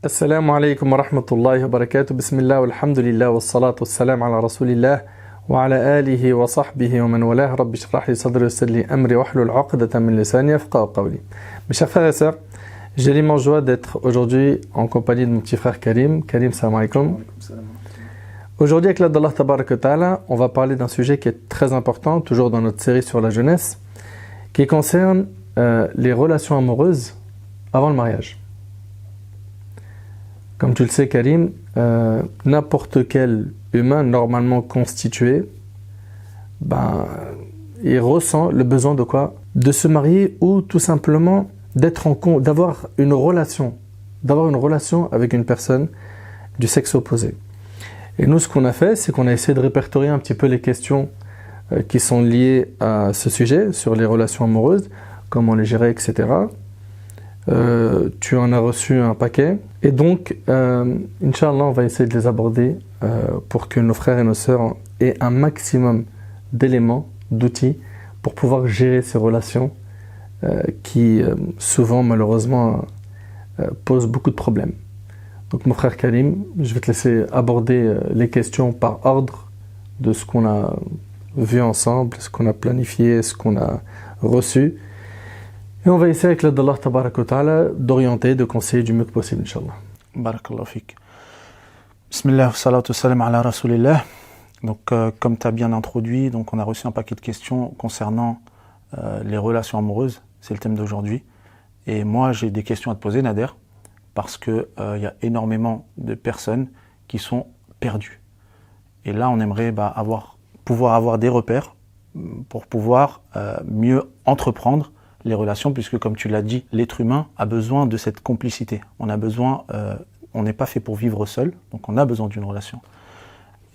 السلام عليكم ورحمة الله وبركاته بسم الله والحمد لله والصلاة والسلام على رسول الله وعلى آله وصحبه ومن والاه رب اشرح لي صدري ويسر لي أمري واحلل عقدة من لساني يفقهوا قولي. Mes chers frères et sœurs, j'ai l'immense joie d'être aujourd'hui en compagnie de mon petit frère Karim. Karim, salam alaikum. Aujourd'hui, avec l'aide d'Allah Tabarak wa Ta'ala, on va parler d'un sujet qui est très important, toujours dans notre série sur la jeunesse, qui concerne les relations amoureuses avant le mariage. Comme tu le sais, Karim, n'importe quel humain normalement constitué, il ressent le besoin de quoi? De se marier ou tout simplement d'avoir une relation avec une personne du sexe opposé. Et nous, ce qu'on a fait, c'est qu'on a essayé de répertorier un petit peu les questions qui sont liées à ce sujet, sur les relations amoureuses, comment les gérer, etc. Tu en as reçu un paquet. Et donc, Inch'Allah, on va essayer de les aborder pour que nos frères et nos sœurs aient un maximum d'éléments, d'outils, pour pouvoir gérer ces relations qui, souvent, malheureusement, posent beaucoup de problèmes. Donc, mon frère Karim, je vais te laisser aborder les questions par ordre de ce qu'on a vu ensemble, ce qu'on a planifié, ce qu'on a reçu. Et on va essayer avec l'aide d'Allah Tabarak wa Ta'ala d'orienter, de conseiller du mieux que possible, Inch'Allah. Barakallahu fik. Bismillah, wa salatu wa salam ala rasulillah. Donc, comme tu as bien introduit, donc on a reçu un paquet de questions concernant les relations amoureuses. C'est le thème d'aujourd'hui. Et moi, j'ai des questions à te poser, Nader, parce qu'il y a énormément de personnes qui sont perdues. Et là, on aimerait pouvoir avoir des repères pour pouvoir mieux entreprendre les relations, puisque comme tu l'as dit, l'être humain a besoin de cette complicité. On n'est pas fait pour vivre seul, donc on a besoin d'une relation.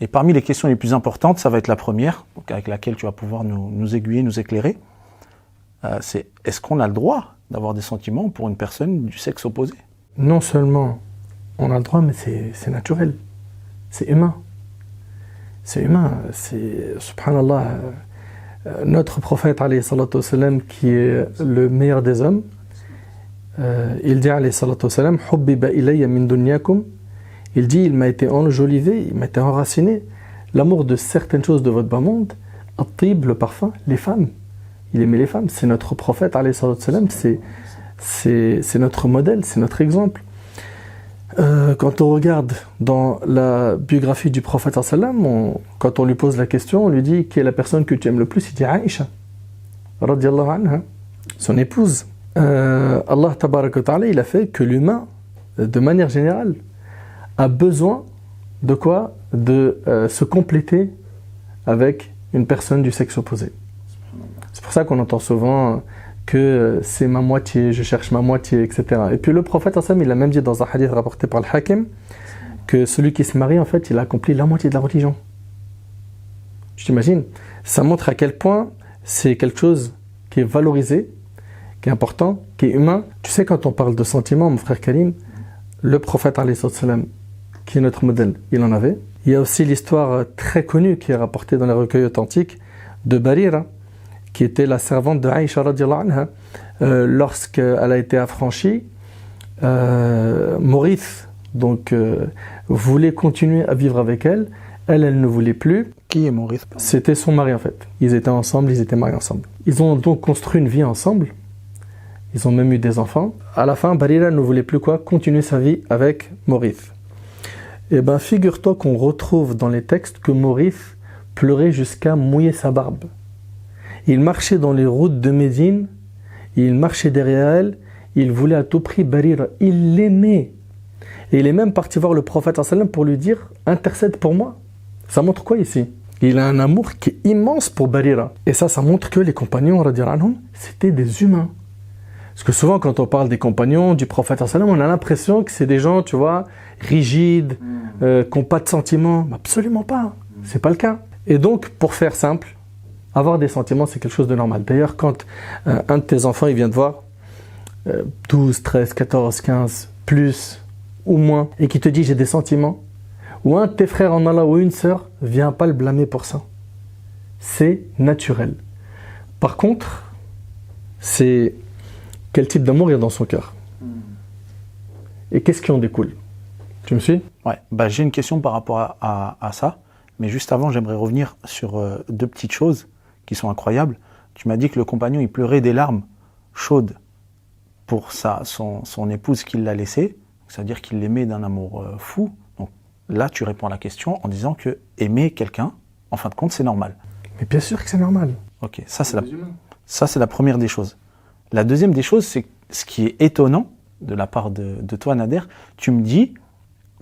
Et parmi les questions les plus importantes, ça va être la première, donc avec laquelle tu vas pouvoir nous aiguiller, nous éclairer. C'est, est-ce qu'on a le droit d'avoir des sentiments pour une personne du sexe opposé? Non seulement on a le droit, mais c'est naturel. C'est humain. C'est humain. C'est, subhanallah, notre prophète, alayhi salatu wassalam, qui est le meilleur des hommes, il dit, alayhi salatu wassalam, hubbiba ilayya min dunyakum, il dit, il m'a été enjolivé, il m'a été enraciné, l'amour de certaines choses de votre bas monde, at-tib, le parfum, les femmes. Il aimait les femmes, c'est notre prophète, alayhi salatu wassalam, c'est notre modèle, c'est notre exemple. Quand on regarde dans la biographie du prophète sallam, quand on lui pose la question, on lui dit qui est la personne que tu aimes le plus, il dit Aïcha, radiyallahu anha, son épouse. Allah tabarak wa ta'ala, il a fait que l'humain, de manière générale, a besoin de quoi? De se compléter avec une personne du sexe opposé. C'est pour ça qu'on entend souvent que c'est ma moitié, je cherche ma moitié, etc. Et puis le prophète, il a même dit dans un hadith rapporté par le Hakim que celui qui se marie, en fait, il a accompli la moitié de la religion. Tu t'imagines? Ça montre à quel point c'est quelque chose qui est valorisé, qui est important, qui est humain. Tu sais, quand on parle de sentiments, mon frère Karim, le prophète, alayhi salam, qui est notre modèle, il en avait. Il y a aussi l'histoire très connue qui est rapportée dans les recueils authentiques de Barira, qui était la servante de Aïcha radiyallahu anha. Lorsqu'elle a été affranchie, Maurice voulait continuer à vivre avec elle. Elle ne voulait plus. Qui est Maurice? C'était son mari en fait. Ils étaient ensemble, ils étaient mariés ensemble. Ils ont donc construit une vie ensemble. Ils ont même eu des enfants. À la fin, Barira ne voulait plus continuer sa vie avec Maurice. Et figure-toi qu'on retrouve dans les textes que Maurice pleurait jusqu'à mouiller sa barbe. Il marchait dans les routes de Médine, il marchait derrière elle, il voulait à tout prix Barira, il l'aimait. Et il est même parti voir le prophète pour lui dire « Intercède pour moi ». Ça montre quoi ici? Il a un amour qui est immense pour Barira. Et ça montre que les compagnons, c'était des humains. Parce que souvent quand on parle des compagnons du prophète, on a l'impression que c'est des gens, tu vois, rigides, qui n'ont pas de sentiments. Absolument pas, c'est pas le cas. Et donc, pour faire simple, avoir des sentiments, c'est quelque chose de normal. D'ailleurs, quand un de tes enfants, il vient te voir, 12, 13, 14, 15, plus ou moins, et qui te dit « j'ai des sentiments », ou un de tes frères en Allah ou une sœur, viens pas le blâmer pour ça. C'est naturel. Par contre, c'est quel type d'amour il y a dans son cœur. et qu'est-ce qui en découle? Tu me suis? Ouais, bah, j'ai une question par rapport à ça, mais juste avant, j'aimerais revenir sur deux petites choses qui sont incroyables. Tu m'as dit que le compagnon, il pleurait des larmes chaudes pour son épouse qui l'a laissé, c'est-à-dire qu'il l'aimait d'un amour fou. Donc là, tu réponds à la question en disant que aimer quelqu'un, en fin de compte, c'est normal. Mais bien sûr que c'est normal. Ok, ça c'est la première des choses. La deuxième des choses, c'est ce qui est étonnant de la part de toi, Nader, tu me dis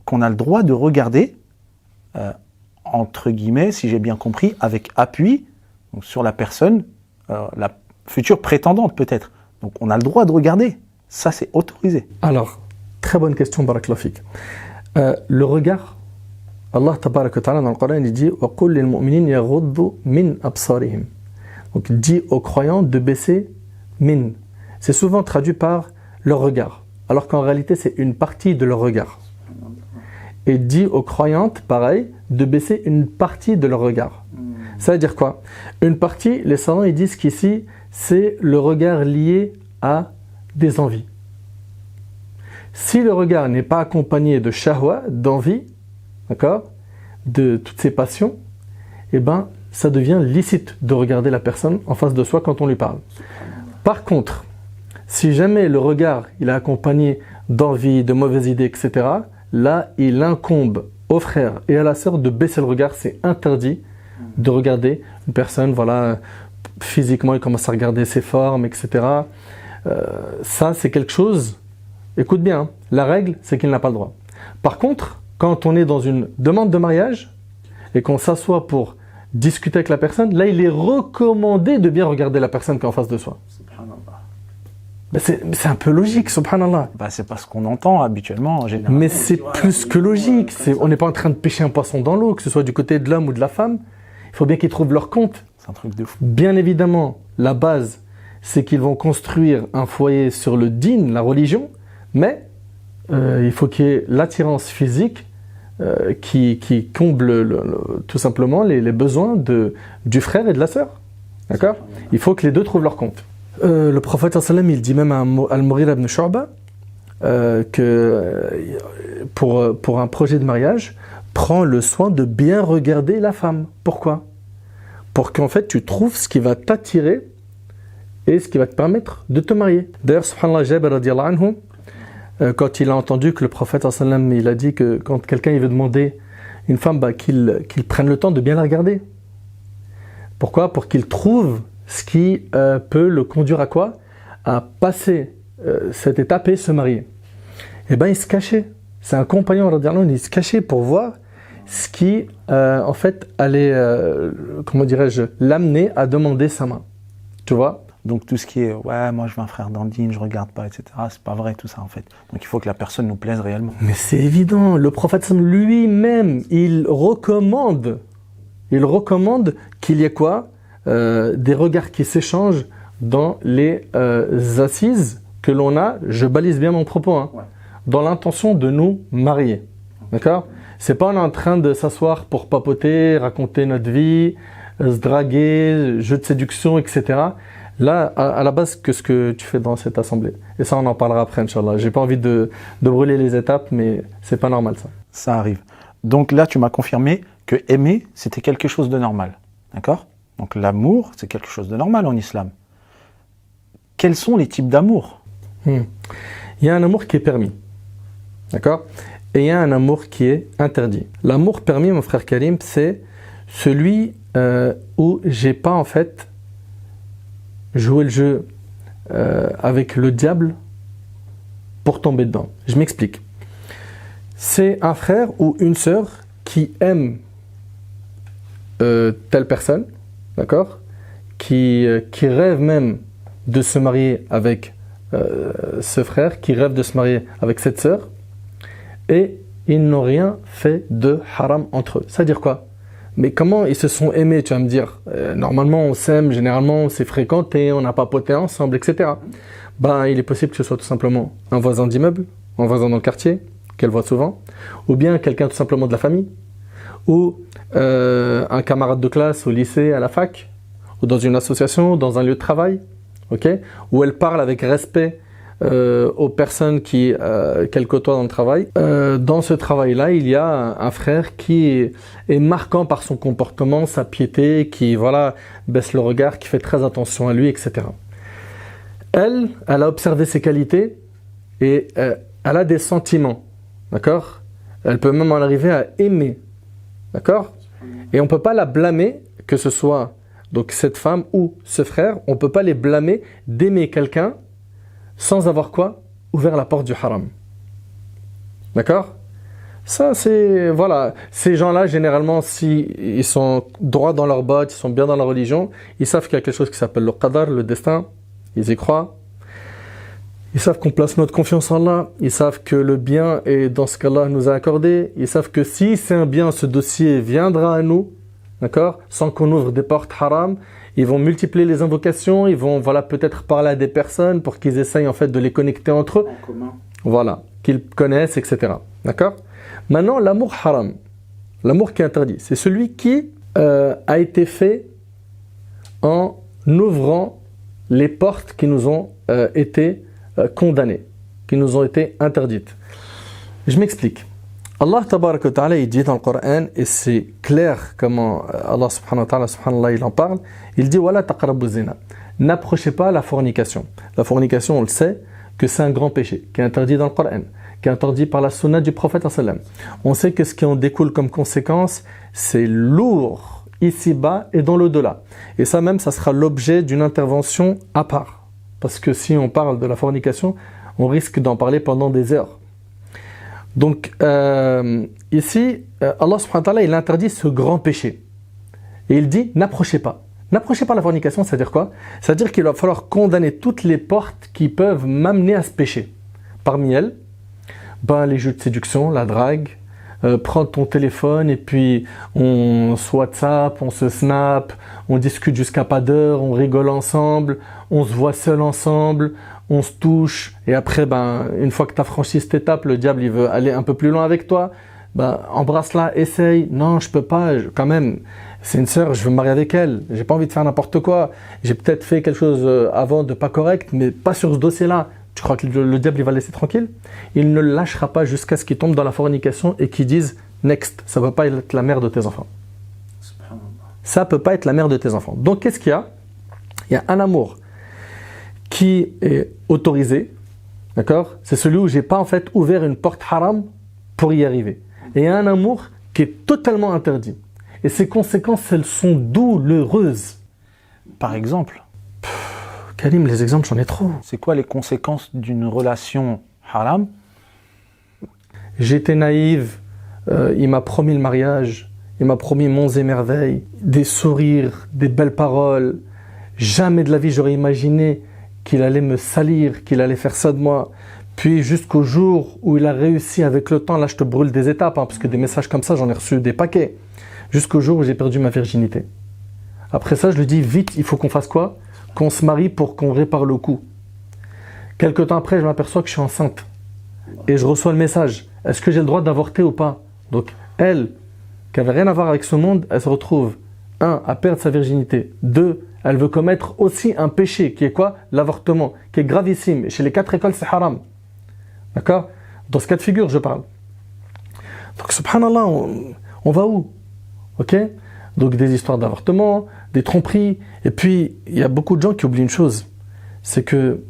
qu'on a le droit de regarder, entre guillemets, si j'ai bien compris, avec appui donc sur la personne, la future prétendante peut-être. Donc on a le droit de regarder, ça c'est autorisé. Alors, très bonne question, Barakallahu fik. Le regard, Allah tabaraka wa ta'ala dans le Coran, il dit wa qul lil mu'minin yaghuddu min absarihim. Donc il dit aux croyants de baisser min. C'est souvent traduit par leur regard, alors qu'en réalité c'est une partie de leur regard. Et dit aux croyantes, pareil, de baisser une partie de leur regard. Ça veut dire quoi? Une partie, les savants ils disent qu'ici c'est le regard lié à des envies. Si le regard n'est pas accompagné de shahwa, d'envie, d'accord, de toutes ces passions, eh ben, ça devient licite de regarder la personne en face de soi quand on lui parle. Par contre, si jamais le regard il est accompagné d'envie, de mauvaises idées, etc., là, il incombe au frère et à la sœur de baisser le regard. C'est interdit de regarder une personne, voilà, physiquement, il commence à regarder ses formes, etc. Ça, c'est quelque chose, écoute bien, hein, la règle, c'est qu'il n'a pas le droit. Par contre, quand on est dans une demande de mariage et qu'on s'assoit pour discuter avec la personne, là, il est recommandé de bien regarder la personne qui est en face de soi. Ben c'est un peu logique, subhanallah. Bah, c'est pas ce qu'on entend habituellement en général. Mais c'est plus que logique. On n'est pas en train de pêcher un poisson dans l'eau, que ce soit du côté de l'homme ou de la femme. Il faut bien qu'ils trouvent leur compte. C'est un truc de fou. Bien évidemment, la base, c'est qu'ils vont construire un foyer sur le din, la religion, mais il faut qu'il y ait l'attirance physique qui comble tout simplement les besoins du frère et de la sœur. D'accord? Il faut que les deux trouvent leur compte. Le prophète sallam, il dit même à Al-Mughira ibn Shu'ba que pour un projet de mariage, prends le soin de bien regarder la femme. Pourquoi? Pour qu'en fait tu trouves ce qui va t'attirer et ce qui va te permettre de te marier. D'ailleurs, subhanallah, Jabir radiyallahu anhu, quand il a entendu que le prophète sallam, il a dit que quand quelqu'un il veut demander une femme, qu'il prenne le temps de bien la regarder. Pourquoi? Pour qu'il trouve ce qui peut le conduire à quoi? À passer cette étape et se marier. Et bien il se cachait. C'est un compagnon, il se cachait pour voir ce qui en fait allait, comment dirais-je, l'amener à demander sa main. Tu vois? Donc tout ce qui est, ouais, moi je veux un frère dandine, je regarde pas, etc. C'est pas vrai tout ça en fait. Donc il faut que la personne nous plaise réellement. Mais c'est évident, le prophète lui-même, il recommande qu'il y ait quoi? Des regards qui s'échangent dans les assises que l'on a, je balise bien mon propos, hein, dans l'intention de nous marier. D'accord? C'est pas on est en train de s'asseoir pour papoter, raconter notre vie, se draguer, jeu de séduction, etc. Là, à la base, que ce que tu fais dans cette assemblée. Et ça, on en parlera après, Inch'Allah. J'ai pas envie de brûler les étapes, mais c'est pas normal ça. Ça arrive. Donc là, tu m'as confirmé que aimer, c'était quelque chose de normal. D'accord? Donc l'amour, c'est quelque chose de normal en islam. Quels sont les types d'amour? Il y a un amour qui est permis. D'accord? Et il y a un amour qui est interdit. L'amour permis, mon frère Karim, c'est celui où j'ai pas en fait joué le jeu avec le diable pour tomber dedans. Je m'explique. C'est un frère ou une sœur qui aime telle personne, d'accord, qui rêve même de se marier avec ce frère, qui rêve de se marier avec cette sœur, et ils n'ont rien fait de haram entre eux. Ça veut dire quoi? Mais comment ils se sont aimés, tu vas me dire? Normalement, on s'aime, généralement, on s'est fréquenté, on a papoté ensemble, etc. Ben, il est possible que ce soit tout simplement un voisin d'immeuble, un voisin dans le quartier, qu'elle voit souvent, ou bien quelqu'un tout simplement de la famille, ou un camarade de classe au lycée, à la fac, ou dans une association, dans un lieu de travail, okay, où elle parle avec respect aux personnes qu'elle côtoie dans le travail. Dans ce travail-là, il y a un frère qui est marquant par son comportement, sa piété, qui baisse le regard, qui fait très attention à lui, etc. Elle a observé ses qualités et elle a des sentiments, d'accord ? Elle peut même en arriver à aimer, d'accord ? Et on ne peut pas la blâmer, que ce soit donc cette femme ou ce frère, on ne peut pas les blâmer d'aimer quelqu'un sans avoir quoi ? Ouvert la porte du haram. D'accord ? Ça, c'est... Voilà. Ces gens-là, généralement, s'ils sont droits dans leurs bottes, ils sont bien dans la religion, ils savent qu'il y a quelque chose qui s'appelle le qadar, le destin. Ils y croient. Ils savent qu'on place notre confiance en Allah. Ils savent que le bien est dans ce qu'Allah nous a accordé. Ils savent que si c'est un bien, ce dossier viendra à nous. D'accord ? Sans qu'on ouvre des portes haram. Ils vont multiplier les invocations, ils vont peut-être parler à des personnes pour qu'ils essayent en fait de les connecter entre eux. En commun. Voilà, qu'ils connaissent, etc. D'accord ? Maintenant, l'amour haram, l'amour qui est interdit, c'est celui qui a été fait en ouvrant les portes qui nous ont été condamnées, qui nous ont été interdites. Je m'explique. Allah tabaraka wa ta'ala, il dit dans le Coran, et c'est clair comment Allah subhanahu wa ta'ala, subhanallah, il en parle, il dit « Wala taqrabu zina » n'approchez pas la fornication. La fornication, on le sait, que c'est un grand péché, qui est interdit dans le Coran, qui est interdit par la sunna du prophète sallam. On sait que ce qui en découle comme conséquence, c'est lourd, ici-bas et dans l'au-delà. Et ça même, ça sera l'objet d'une intervention à part. Parce que si on parle de la fornication, on risque d'en parler pendant des heures. Donc, ici, Allah subhanahu wa ta'ala, il interdit ce grand péché. Et il dit, n'approchez pas. N'approchez pas la fornication, c'est-à-dire quoi ? C'est-à-dire qu'il va falloir condamner toutes les portes qui peuvent m'amener à ce péché. Parmi elles, les jeux de séduction, la drague, prendre ton téléphone et puis on se WhatsApp, on se Snap, on discute jusqu'à pas d'heure, on rigole ensemble, on se voit seul ensemble, on se touche, et après, une fois que tu as franchi cette étape, le diable il veut aller un peu plus loin avec toi, embrasse-la, essaye, non je peux pas, quand même, c'est une sœur, je veux me marier avec elle, j'ai pas envie de faire n'importe quoi, j'ai peut-être fait quelque chose avant de pas correct, mais pas sur ce dossier-là. Tu crois que le diable il va le laisser tranquille ? Il ne le lâchera pas jusqu'à ce qu'il tombe dans la fornication et qu'il dise « Next, ça ne peut pas être la mère de tes enfants. » Ça ne peut pas être la mère de tes enfants. Donc qu'est-ce qu'il y a ? Il y a un amour qui est autorisé, d'accord ? C'est celui où je n'ai pas en fait ouvert une porte haram pour y arriver. Et il y a un amour qui est totalement interdit. Et ses conséquences, elles sont douloureuses. Par exemple ? Karim, les exemples, j'en ai trop. C'est quoi les conséquences d'une relation haram ? J'étais naïve, il m'a promis le mariage, il m'a promis monts et merveilles, des sourires, des belles paroles. Jamais de la vie j'aurais imaginé qu'il allait me salir, qu'il allait faire ça de moi. Puis jusqu'au jour où il a réussi avec le temps, là je te brûle des étapes, parce que des messages comme ça j'en ai reçu des paquets. Jusqu'au jour où j'ai perdu ma virginité. Après ça je lui dis vite, il faut qu'on fasse quoi ? Qu'on se marie pour qu'on répare le coup. Quelque temps après, je m'aperçois que je suis enceinte. Et je reçois le message. Est-ce que j'ai le droit d'avorter ou pas ? Donc, elle, qui n'avait rien à voir avec ce monde, elle se retrouve, 1, à perdre sa virginité. 2, elle veut commettre aussi un péché, qui est quoi ? L'avortement, qui est gravissime. Et chez les 4 écoles, c'est haram. D'accord ? Dans ce cas de figure, je parle. Donc, subhanallah, on va où ? Ok ? Donc, des histoires d'avortement, des tromperies. Et puis, il y a beaucoup de gens qui oublient une chose. C'est que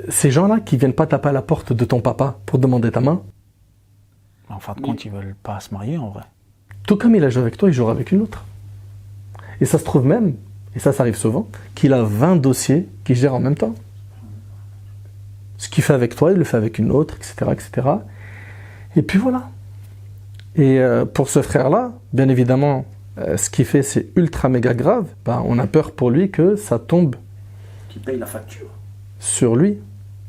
ces gens-là qui viennent pas taper à la porte de ton papa pour demander ta main. En fin de compte, ils veulent pas se marier en vrai. Tout comme il a joué avec toi, il jouera avec une autre. Et ça se trouve même, et ça arrive souvent, qu'il a 20 dossiers qu'il gère en même temps. Ce qu'il fait avec toi, il le fait avec une autre, etc., etc. Et puis voilà. Et pour ce frère-là, bien évidemment, ce qu'il fait, c'est ultra méga grave. On a peur pour lui que ça tombe. Qu'il paye la facture. Sur lui.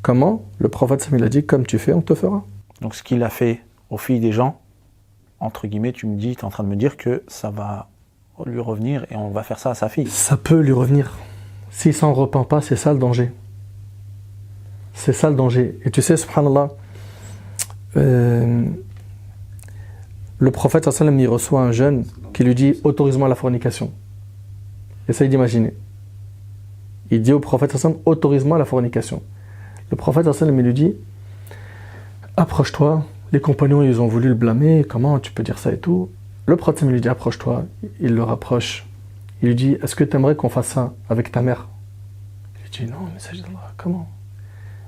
Comment ? Le prophète Samuel a dit, comme tu fais, on te fera. Donc ce qu'il a fait aux filles des gens, entre guillemets, tu es en train de me dire que ça va lui revenir et on va faire ça à sa fille. Ça peut lui revenir. S'il s'en repent pas, c'est ça le danger. C'est ça le danger. Et tu sais, subhanallah, le prophète sallallahu alayhi wa sallam, il reçoit un jeune qui lui dit « Autorise-moi la fornication ». Essaye d'imaginer. Il dit au prophète sallallahu alayhi wa sallam « Autorise-moi la fornication ». Le prophète sallallahu alayhi wa sallam, il lui dit, approche-toi. Les compagnons, ils ont voulu le blâmer. Comment tu peux dire ça et tout? Le prophète lui dit, approche-toi. Il le rapproche. Il lui dit, est-ce que tu aimerais qu'on fasse ça avec ta mère? Il lui dit, non, messager d'Allah, comment?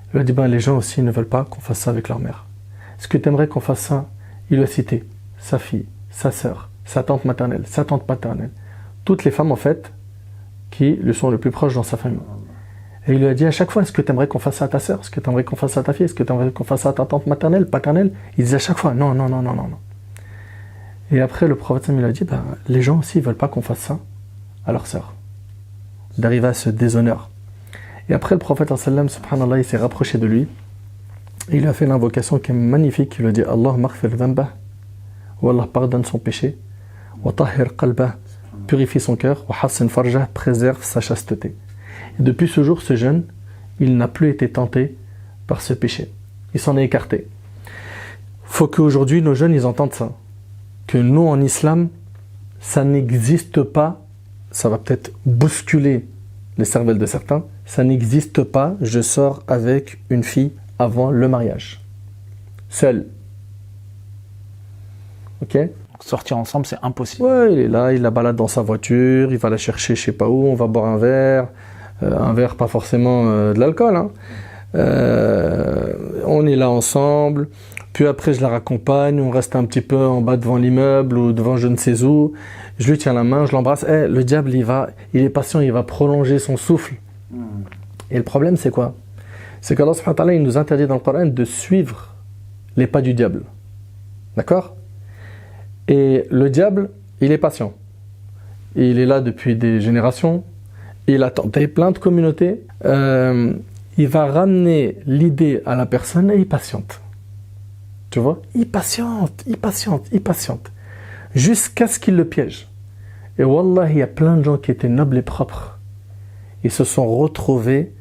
Il lui a dit, les gens aussi ne veulent pas qu'on fasse ça avec leur mère. Est-ce que tu aimerais qu'on fasse ça? Il lui a cité sa fille, sa sœur, sa tante maternelle, sa tante paternelle. Toutes les femmes, en fait, qui lui sont le plus proches dans sa famille. Et il lui a dit à chaque fois, est-ce que tu aimerais qu'on fasse ça à ta sœur? Est-ce que tu aimerais qu'on fasse ça à ta fille? Est-ce que tu aimerais qu'on fasse ça à ta tante maternelle, paternelle? Il disait à chaque fois, non, non, non, non, non, non. Et après, le prophète il a dit, les gens aussi ne veulent pas qu'on fasse ça à leur sœur. D'arriver à ce déshonneur. Et après, le prophète, subhanallah, il s'est rapproché de lui. Et il lui a fait l'invocation qui est magnifique. Il lui a dit, Allah maghfir dhanbah, ou Allah pardonne son péché, wa tahhir qalbah, purifie son cœur, wa hassin farjah, préserve sa chasteté. Et depuis ce jour, ce jeune, il n'a plus été tenté par ce péché. Il s'en est écarté. Il faut qu'aujourd'hui, nos jeunes, ils entendent ça. Que nous, en islam, ça n'existe pas, ça va peut-être bousculer les cervelles de certains, ça n'existe pas, je sors avec une fille avant le mariage. Seul. Ok? Sortir ensemble, c'est impossible. Ouais, il est là, il la balade dans sa voiture, il va la chercher je sais pas où, on va boire un verre pas forcément de l'alcool. Hein. On est là ensemble, puis après je la raccompagne, on reste un petit peu en bas devant l'immeuble ou devant je ne sais où, je lui tiens la main, je l'embrasse. Le diable, il est patient, il va prolonger son souffle. Et le problème, c'est quoi? C'est qu'Allah subhanahu wa ta'ala, il nous interdit dans le Coran de suivre les pas du diable. D'accord? Et le diable, il est patient. Il est là depuis des générations. Il a tenté plein de communautés. Il va ramener l'idée à la personne et il patiente. Tu vois? Il patiente. Jusqu'à ce qu'il le piège. Et wallah, il y a plein de gens qui étaient nobles et propres. Ils se sont retrouvés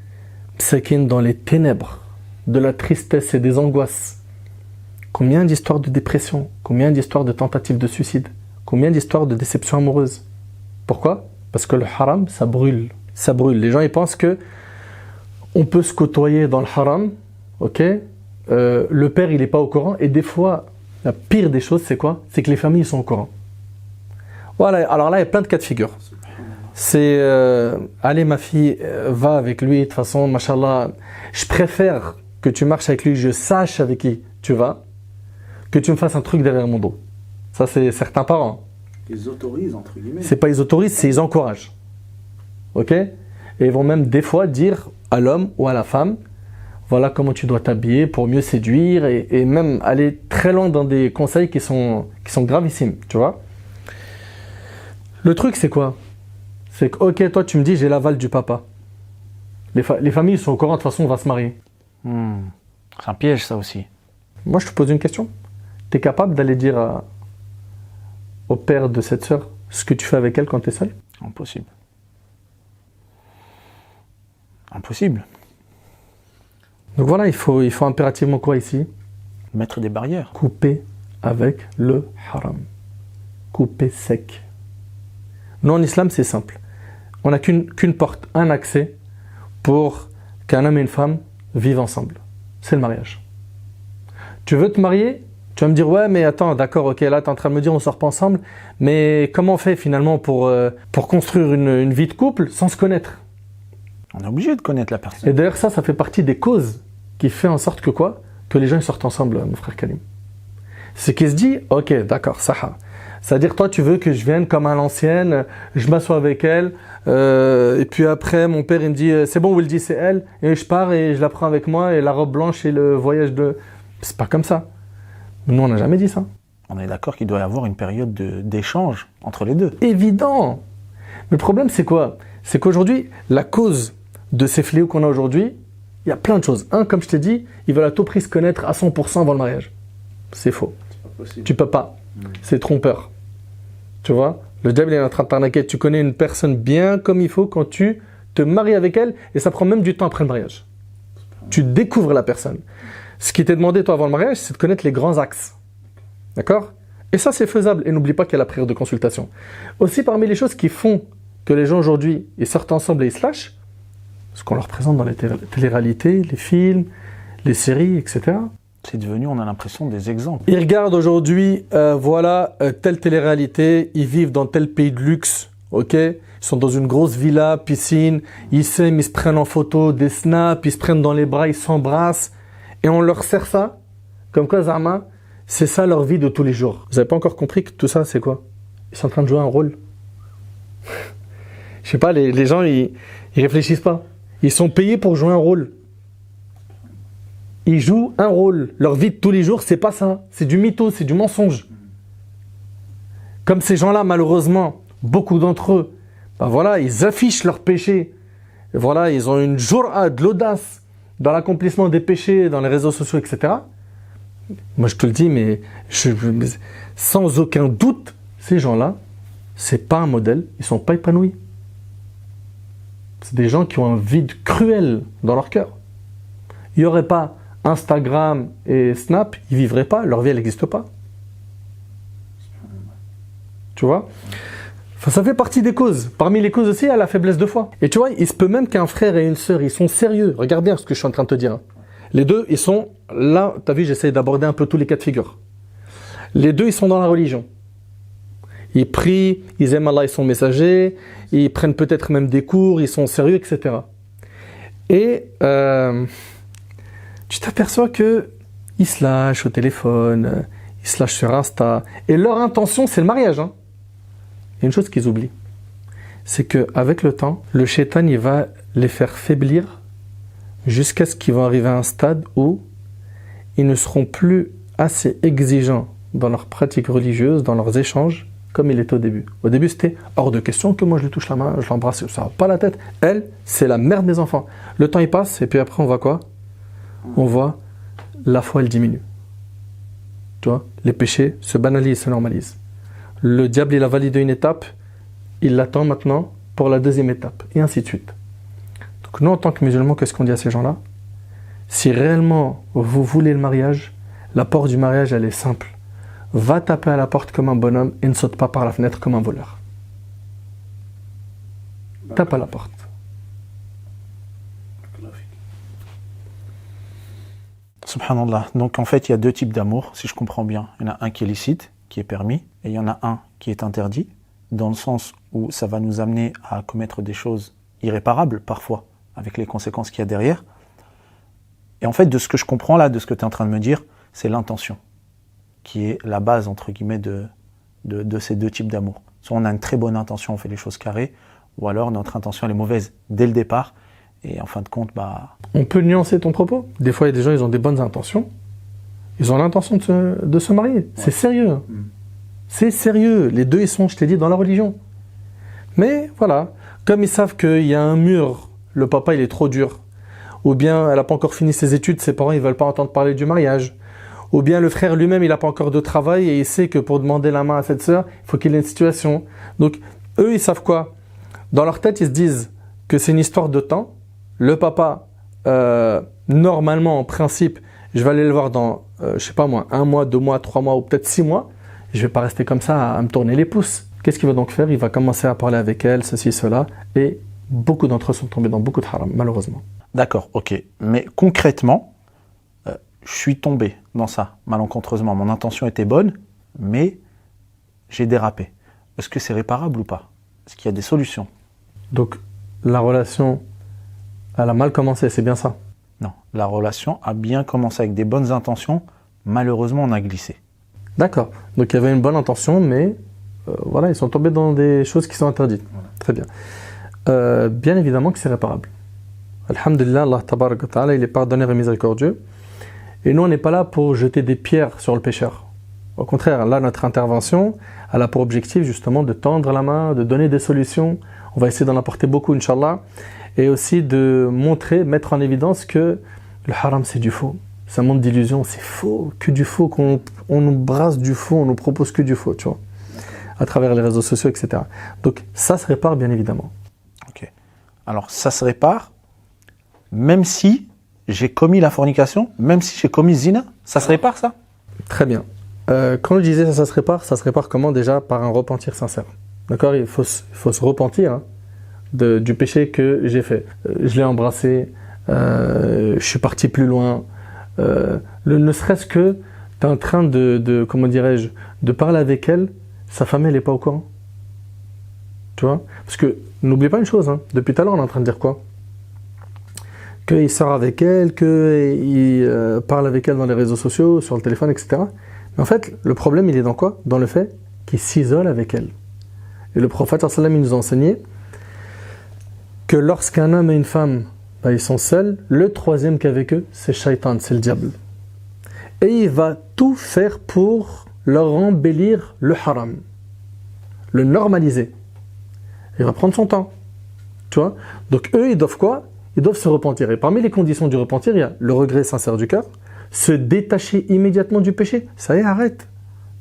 dans les ténèbres de la tristesse et des angoisses. Combien d'histoires de dépression, combien d'histoires de tentatives de suicide, combien d'histoires de déception amoureuse. Pourquoi? Parce que le haram, ça brûle. Ça brûle. Les gens, ils pensent que on peut se côtoyer dans le haram, ok? Le père, il n'est pas au courant. Et des fois, la pire des choses, c'est quoi? C'est que les familles sont au courant. Voilà. Alors là, il y a plein de cas de figure. C'est allez, ma fille, va avec lui. De toute façon, machallah, je préfère que tu marches avec lui, je sache avec qui tu vas, que tu me fasses un truc derrière mon dos. Ça, c'est certains parents. Ils autorisent, entre guillemets. C'est pas ils autorisent, c'est ils encouragent. Ok? Et ils vont même des fois dire à l'homme ou à la femme, voilà comment tu dois t'habiller pour mieux séduire, et même aller très loin dans des conseils qui sont gravissimes, tu vois. Le truc, c'est quoi? C'est que, ok, toi tu me dis j'ai l'aval du papa. Les familles sont au courant, de toute façon on va se marier. C'est un piège, ça aussi. Moi je te pose une question. Tu es capable d'aller dire au père de cette sœur ce que tu fais avec elle quand tu es seul? Impossible. Impossible. Donc voilà, il faut impérativement quoi ici? Mettre des barrières. Couper avec le haram. Couper sec. Nous en islam c'est simple. On n'a qu'une porte, un accès pour qu'un homme et une femme vivent ensemble. C'est le mariage. Tu veux te marier? Tu vas me dire, ouais, mais attends, d'accord, ok, là, tu es en train de me dire, on sort pas ensemble, mais comment on fait finalement pour construire une vie de couple sans se connaître? On est obligé de connaître la personne. Et d'ailleurs, ça fait partie des causes qui fait en sorte que quoi? Que les gens ils sortent ensemble, mon frère Karim. C'est qu'il se dit, ok, d'accord, ça. C'est-à-dire, toi, tu veux que je vienne comme à l'ancienne, je m'assois avec elle, et puis après, mon père, il me dit, c'est bon, Wildy, c'est elle, et je pars et je la prends avec moi, et la robe blanche et le voyage de... C'est pas comme ça. Nous, on n'a jamais dit ça. On est d'accord qu'il doit y avoir une période d'échange entre les deux. Évident. Mais le problème, c'est quoi? C'est qu'aujourd'hui, la cause de ces fléaux qu'on a aujourd'hui, il y a plein de choses. Un, comme je t'ai dit, ils veulent à tout prix se connaître à 100% avant le mariage. C'est faux. C'est pas possible. Tu peux pas. C'est trompeur. Tu vois? Le diable est en train de t'arnaquer. Tu connais une personne bien comme il faut quand tu te maries avec elle, et ça prend même du temps après le mariage. Tu découvres la personne. Ce qui t'est demandé, toi, avant le mariage, c'est de connaître les grands axes. D'accord? Et ça, c'est faisable. Et n'oublie pas qu'il y a la prière de consultation. Aussi, parmi les choses qui font que les gens aujourd'hui, ils sortent ensemble et ils se lâchent, ce qu'on leur présente dans les télé-réalités, les films, les séries, etc. C'est devenu, on a l'impression, des exemples. Ils regardent aujourd'hui, telle télé-réalité, ils vivent dans tel pays de luxe, ok? Ils sont dans une grosse villa, piscine, ils s'aiment, ils se prennent en photo, des snaps, ils se prennent dans les bras, ils s'embrassent, et on leur sert ça, comme quoi, Zama, c'est ça leur vie de tous les jours. Vous n'avez pas encore compris que tout ça, c'est quoi? Ils sont en train de jouer un rôle. Je sais pas, les gens, ils réfléchissent pas. Ils sont payés pour jouer un rôle. Ils jouent un rôle. Leur vie de tous les jours, c'est pas ça. C'est du mytho, c'est du mensonge. Comme ces gens-là, malheureusement, beaucoup d'entre eux, ben voilà, ils affichent leurs péchés. Et voilà, ils ont une joura, de l'audace dans l'accomplissement des péchés, dans les réseaux sociaux, etc. Moi, je te le dis, mais sans aucun doute, ces gens-là, c'est pas un modèle. Ils sont pas épanouis. C'est des gens qui ont un vide cruel dans leur cœur. Il n'y aurait pas Instagram et Snap, ils ne vivraient pas, leur vie elle n'existe pas. Tu vois? Enfin, ça fait partie des causes. Parmi les causes aussi, il y a la faiblesse de foi. Et tu vois, il se peut même qu'un frère et une sœur, ils sont sérieux. Regarde bien ce que je suis en train de te dire. Les deux, ils sont là, tu as vu, j'essaie d'aborder un peu tous les cas de figure. Les deux, ils sont dans la religion. Ils prient, ils aiment Allah et son messager, ils prennent peut-être même des cours, ils sont sérieux, etc. Et tu t'aperçois qu'ils se lâchent au téléphone, ils se lâchent sur Insta. Et leur intention, c'est le mariage. Hein. Il y a une chose qu'ils oublient. C'est qu'avec le temps, le shaitan, il va les faire faiblir jusqu'à ce qu'ils vont arriver à un stade où ils ne seront plus assez exigeants dans leurs pratiques religieuses, dans leurs échanges, comme il était au début. Au début, c'était hors de question que moi je lui touche la main, je l'embrasse, ça va pas la tête. Elle, c'est la mère de mes enfants. Le temps il passe et puis après on voit quoi? On voit la foi elle diminue. Tu vois, les péchés se banalisent, se normalisent. Le diable il a validé une étape, il l'attend maintenant pour la deuxième étape et ainsi de suite. Donc nous en tant que musulmans, qu'est-ce qu'on dit à ces gens-là? Si réellement vous voulez le mariage, la porte du mariage elle est simple. Va taper à la porte comme un bonhomme et ne saute pas par la fenêtre comme un voleur. Tape à la porte. Subhanallah. Donc en fait, il y a deux types d'amour, si je comprends bien. Il y en a un qui est licite, qui est permis, et il y en a un qui est interdit, dans le sens où ça va nous amener à commettre des choses irréparables, parfois, avec les conséquences qu'il y a derrière. Et en fait, de ce que je comprends là, de ce que tu es en train de me dire, c'est l'intention qui est la base, entre guillemets, de ces deux types d'amour. Soit on a une très bonne intention, on fait les choses carrées, ou alors notre intention elle est mauvaise dès le départ, et en fin de compte, On peut nuancer ton propos. Des fois, il y a des gens, ils ont des bonnes intentions. Ils ont l'intention de se marier. Ouais. C'est sérieux. C'est sérieux. Les deux, ils sont, je t'ai dit, dans la religion. Mais voilà, comme ils savent qu'il y a un mur, le papa, il est trop dur, ou bien elle n'a pas encore fini ses études, ses parents, ils ne veulent pas entendre parler du mariage, ou bien le frère lui-même, il n'a pas encore de travail et il sait que pour demander la main à cette sœur, il faut qu'il ait une situation. Donc, eux, ils savent quoi? Dans leur tête, ils se disent que c'est une histoire de temps. Le papa, normalement, en principe, je vais aller le voir dans, je sais pas moi, 1 mois, 2 mois, 3 mois ou peut-être 6 mois. Je vais pas rester comme ça à me tourner les pouces. Qu'est-ce qu'il va donc faire? Il va commencer à parler avec elle, ceci, cela. Et beaucoup d'entre eux sont tombés dans beaucoup de haram, malheureusement. D'accord, ok. Mais concrètement, je suis tombé dans ça, malencontreusement. Mon intention était bonne, mais j'ai dérapé. Est-ce que c'est réparable ou pas? Est-ce qu'il y a des solutions? Donc, la relation, elle a mal commencé, c'est bien ça? Non, la relation a bien commencé avec des bonnes intentions. Malheureusement, on a glissé. D'accord. Donc, il y avait une bonne intention, mais voilà, ils sont tombés dans des choses qui sont interdites. Voilà. Très bien. Bien évidemment que c'est réparable. Alhamdulillah, Allah tabarak wa ta'ala, il est pardonneur et miséricordieux. Et nous, on n'est pas là pour jeter des pierres sur le pécheur. Au contraire, là, notre intervention, elle a pour objectif justement de tendre la main, de donner des solutions. On va essayer d'en apporter beaucoup, Inch'Allah. Et aussi de montrer, mettre en évidence que le haram, c'est du faux. C'est un monde d'illusions, c'est faux, que du faux, qu'on nous brasse du faux, on nous propose que du faux, tu vois, à travers les réseaux sociaux, etc. Donc, ça se répare, bien évidemment. Ok. Alors, ça se répare, même si j'ai commis la fornication, même si j'ai commis zina, ça se répare ça? Très bien. Quand je disais ça se répare comment? Déjà par un repentir sincère. D'accord? Il faut se repentir hein, du péché que j'ai fait. Je l'ai embrassé, je suis parti plus loin. Ne serait-ce que tu es en train comment dirais-je, de parler avec elle, sa femme elle n'est pas au courant. Tu vois? Parce que n'oublie pas une chose, hein, depuis tout à l'heure on est en train de dire quoi? Qu'il sort avec elle, qu'il parle avec elle dans les réseaux sociaux, sur le téléphone, etc. Mais en fait, le problème il est dans quoi? Dans le fait qu'il s'isole avec elle. Et le prophète sallallahu alayhi wa sallam, il nous a enseigné que lorsqu'un homme et une femme ils sont seuls, le troisième qu'avec eux, c'est Shaitan, c'est le diable. Et il va tout faire pour leur embellir le haram, le normaliser. Il va prendre son temps. Tu vois? Donc eux, ils doivent quoi? Ils doivent se repentir. Et parmi les conditions du repentir, il y a le regret sincère du cœur, se détacher immédiatement du péché. Ça y est, arrête.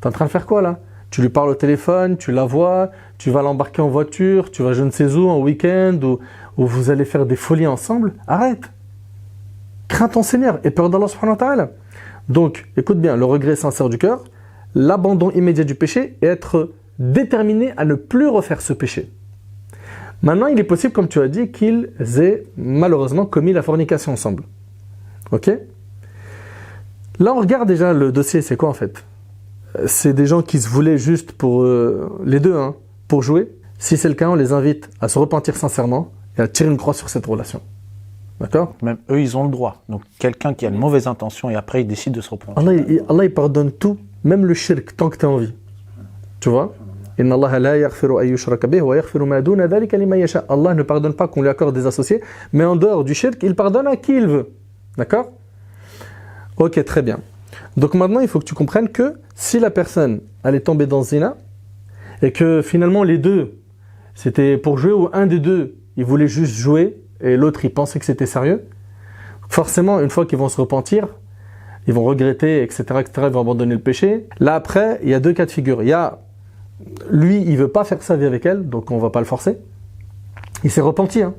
T'es en train de faire quoi là? Tu lui parles au téléphone, tu la vois, tu vas l'embarquer en voiture, tu vas je ne sais où en week-end, ou vous allez faire des folies ensemble. Arrête. Crains ton Seigneur et peur d'Allah subhanahu wa ta'ala. Donc, écoute bien, le regret sincère du cœur, l'abandon immédiat du péché et être déterminé à ne plus refaire ce péché. Maintenant, il est possible, comme tu as dit, qu'ils aient malheureusement commis la fornication ensemble. Ok? Là, on regarde déjà le dossier, c'est quoi en fait? C'est des gens qui se voulaient juste pour les deux, hein, pour jouer. Si c'est le cas, on les invite à se repentir sincèrement et à tirer une croix sur cette relation. D'accord? Même eux, ils ont le droit. Donc, quelqu'un qui a une mauvaise intention et après, il décide de se repentir. Allah, il pardonne tout, même le shirk, tant que tu as envie. Tu vois? Allah ne pardonne pas qu'on lui accorde des associés, mais en dehors du shirk, il pardonne à qui il veut. D'accord? Ok, très bien. Donc maintenant, il faut que tu comprennes que si la personne elle est tombée dans zina et que finalement les deux, c'était pour jouer ou un des deux, il voulait juste jouer et l'autre, il pensait que c'était sérieux, forcément, une fois qu'ils vont se repentir, ils vont regretter, etc., etc., ils vont abandonner le péché. Là, après, il y a deux cas de figure. Il y a, lui, il veut pas faire sa vie avec elle, donc on va pas le forcer. Il s'est repenti, hein,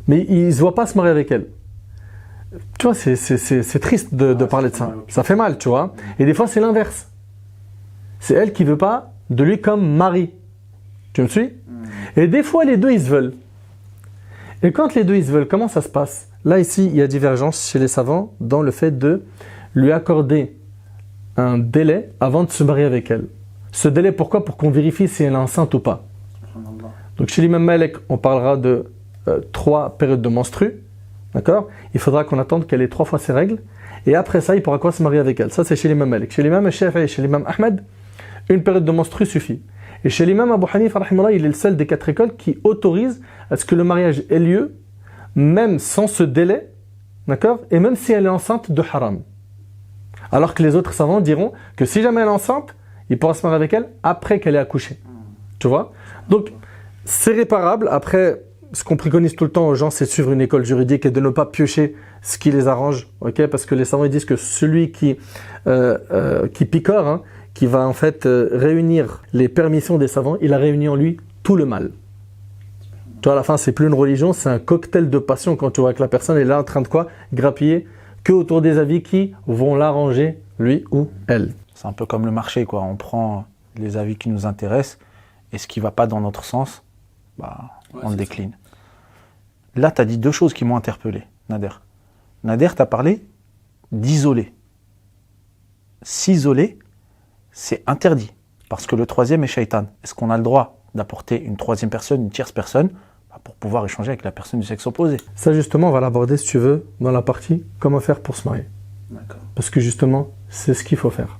mais il se voit pas se marier avec elle. Tu vois, c'est triste de parler de ça. Ça fait mal, tu vois. Et des fois, c'est l'inverse. C'est elle qui veut pas de lui comme mari. Tu me suis? Et des fois, les deux, ils se veulent. Et quand les deux, ils se veulent, comment ça se passe? Là, ici, il y a divergence chez les savants dans le fait de lui accorder un délai avant de se marier avec elle. Ce délai, pourquoi? Pour qu'on vérifie si elle est enceinte ou pas. Donc, chez l'imam Malik, on parlera de 3 périodes de menstrues. D'accord? Il faudra qu'on attende qu'elle ait 3 fois ses règles. Et après ça, il pourra quoi se marier avec elle. Ça, c'est chez l'imam Malik. Chez l'imam Shafi'i et chez l'imam Ahmed, une période de menstrues suffit. Et chez l'imam Abu Hanifa, il est le seul des 4 écoles qui autorise à ce que le mariage ait lieu, même sans ce délai, d'accord? Et même si elle est enceinte de haram. Alors que les autres savants diront que si jamais elle est enceinte, il pourra se marier avec elle après qu'elle ait accouché. Tu vois? Donc, c'est réparable. Après, ce qu'on préconise tout le temps aux gens, c'est de suivre une école juridique et de ne pas piocher ce qui les arrange. Okay? Parce que les savants ils disent que celui qui picore, hein, qui va en fait réunir les permissions des savants, il a réuni en lui tout le mal. Tu vois, à la fin, c'est plus une religion, c'est un cocktail de passion quand tu vois que la personne est là en train de quoi? Grappiller que autour des avis qui vont l'arranger, lui ou elle. C'est un peu comme le marché, quoi. On prend les avis qui nous intéressent et ce qui ne va pas dans notre sens, on le décline. Ça. Là, tu as dit 2 choses qui m'ont interpellé, Nader. Nader, tu as parlé d'isoler. S'isoler, c'est interdit, parce que le troisième est shaitan. Est-ce qu'on a le droit d'apporter une troisième personne, une tierce personne, pour pouvoir échanger avec la personne du sexe opposé? Ça, justement, on va l'aborder, si tu veux, dans la partie « Comment faire pour se marier ». Parce que, justement, c'est ce qu'il faut faire.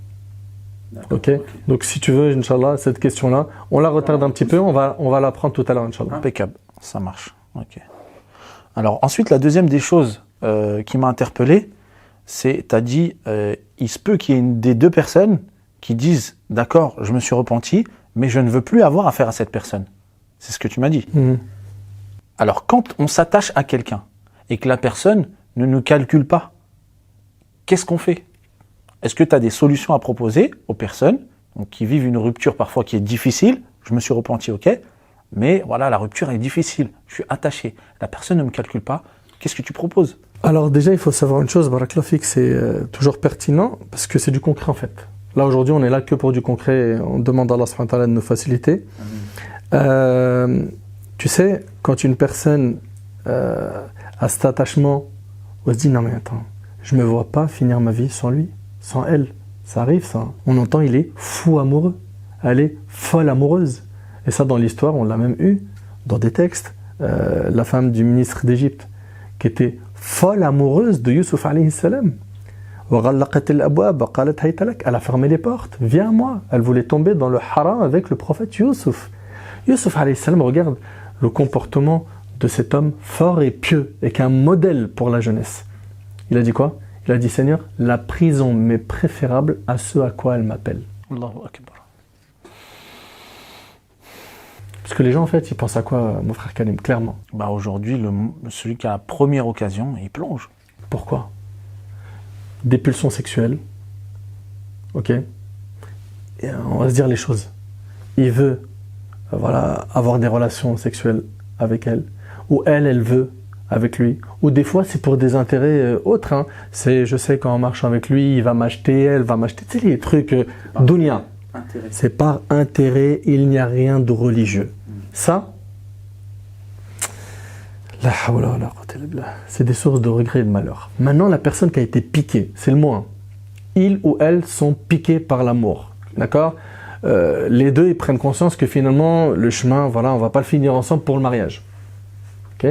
Okay. Donc, si tu veux, Inch'Allah, cette question-là, on la retarde un petit peu, on va la prendre tout à l'heure, Inch'Allah. Impeccable, ça marche. Ok. Alors, ensuite, la deuxième des choses qui m'a interpellé, c'est, tu as dit, il se peut qu'il y ait une des 2 personnes qui disent « D'accord, je me suis repenti, mais je ne veux plus avoir affaire à cette personne. » C'est ce que tu m'as dit. Alors, quand on s'attache à quelqu'un et que la personne ne nous calcule pas, qu'est-ce qu'on fait? Est-ce que tu as des solutions à proposer aux personnes qui vivent une rupture parfois qui est difficile? Je me suis repenti, ok, mais voilà, la rupture est difficile, je suis attaché, la personne ne me calcule pas, qu'est-ce que tu proposes? Alors déjà, il faut savoir une chose, Barakallahu Fik, c'est toujours pertinent, parce que c'est du concret en fait. Là aujourd'hui, on est là que pour du concret, on demande à Allah subhanahu wa ta'ala de nous faciliter. Tu sais, quand une personne a cet attachement, on se dit non mais attends, je ne me vois pas finir ma vie sans lui, sans elle. Ça arrive ça. On entend il est fou amoureux, elle est folle amoureuse. Et ça dans l'histoire, on l'a même eu dans des textes. La femme du ministre d'Égypte qui était folle amoureuse de Youssouf alayhi salam. Elle a fermé les portes, viens à moi. Elle voulait tomber dans le haram avec le prophète Youssouf. Youssouf alayhi salam, regarde le comportement de cet homme fort et pieux et qui est un modèle pour la jeunesse. Il a dit quoi? Il a dit Seigneur, la prison m'est préférable à ce à quoi elle m'appelle. Allahu Akbar. Parce que les gens en fait, ils pensent à quoi, mon frère Kalim, clairement? Bah aujourd'hui, celui qui a la première occasion, il plonge. Pourquoi? Des pulsions sexuelles. Ok? Et on va se dire les choses. Il veut avoir des relations sexuelles avec elle. Ou elle veut avec lui. Ou des fois, c'est pour des intérêts autres. Hein. C'est, je sais, quand on marche avec lui, il va m'acheter, elle va m'acheter. Tu sais, les trucs dunya. C'est par intérêt, il n'y a rien de religieux. Ça, c'est des sources de regret et de malheur. Maintenant, la personne qui a été piquée, c'est le mot. Hein. Il ou elle sont piqués par l'amour. D'accord? Les deux, ils prennent conscience que finalement, le chemin, voilà, on ne va pas le finir ensemble pour le mariage. Ok?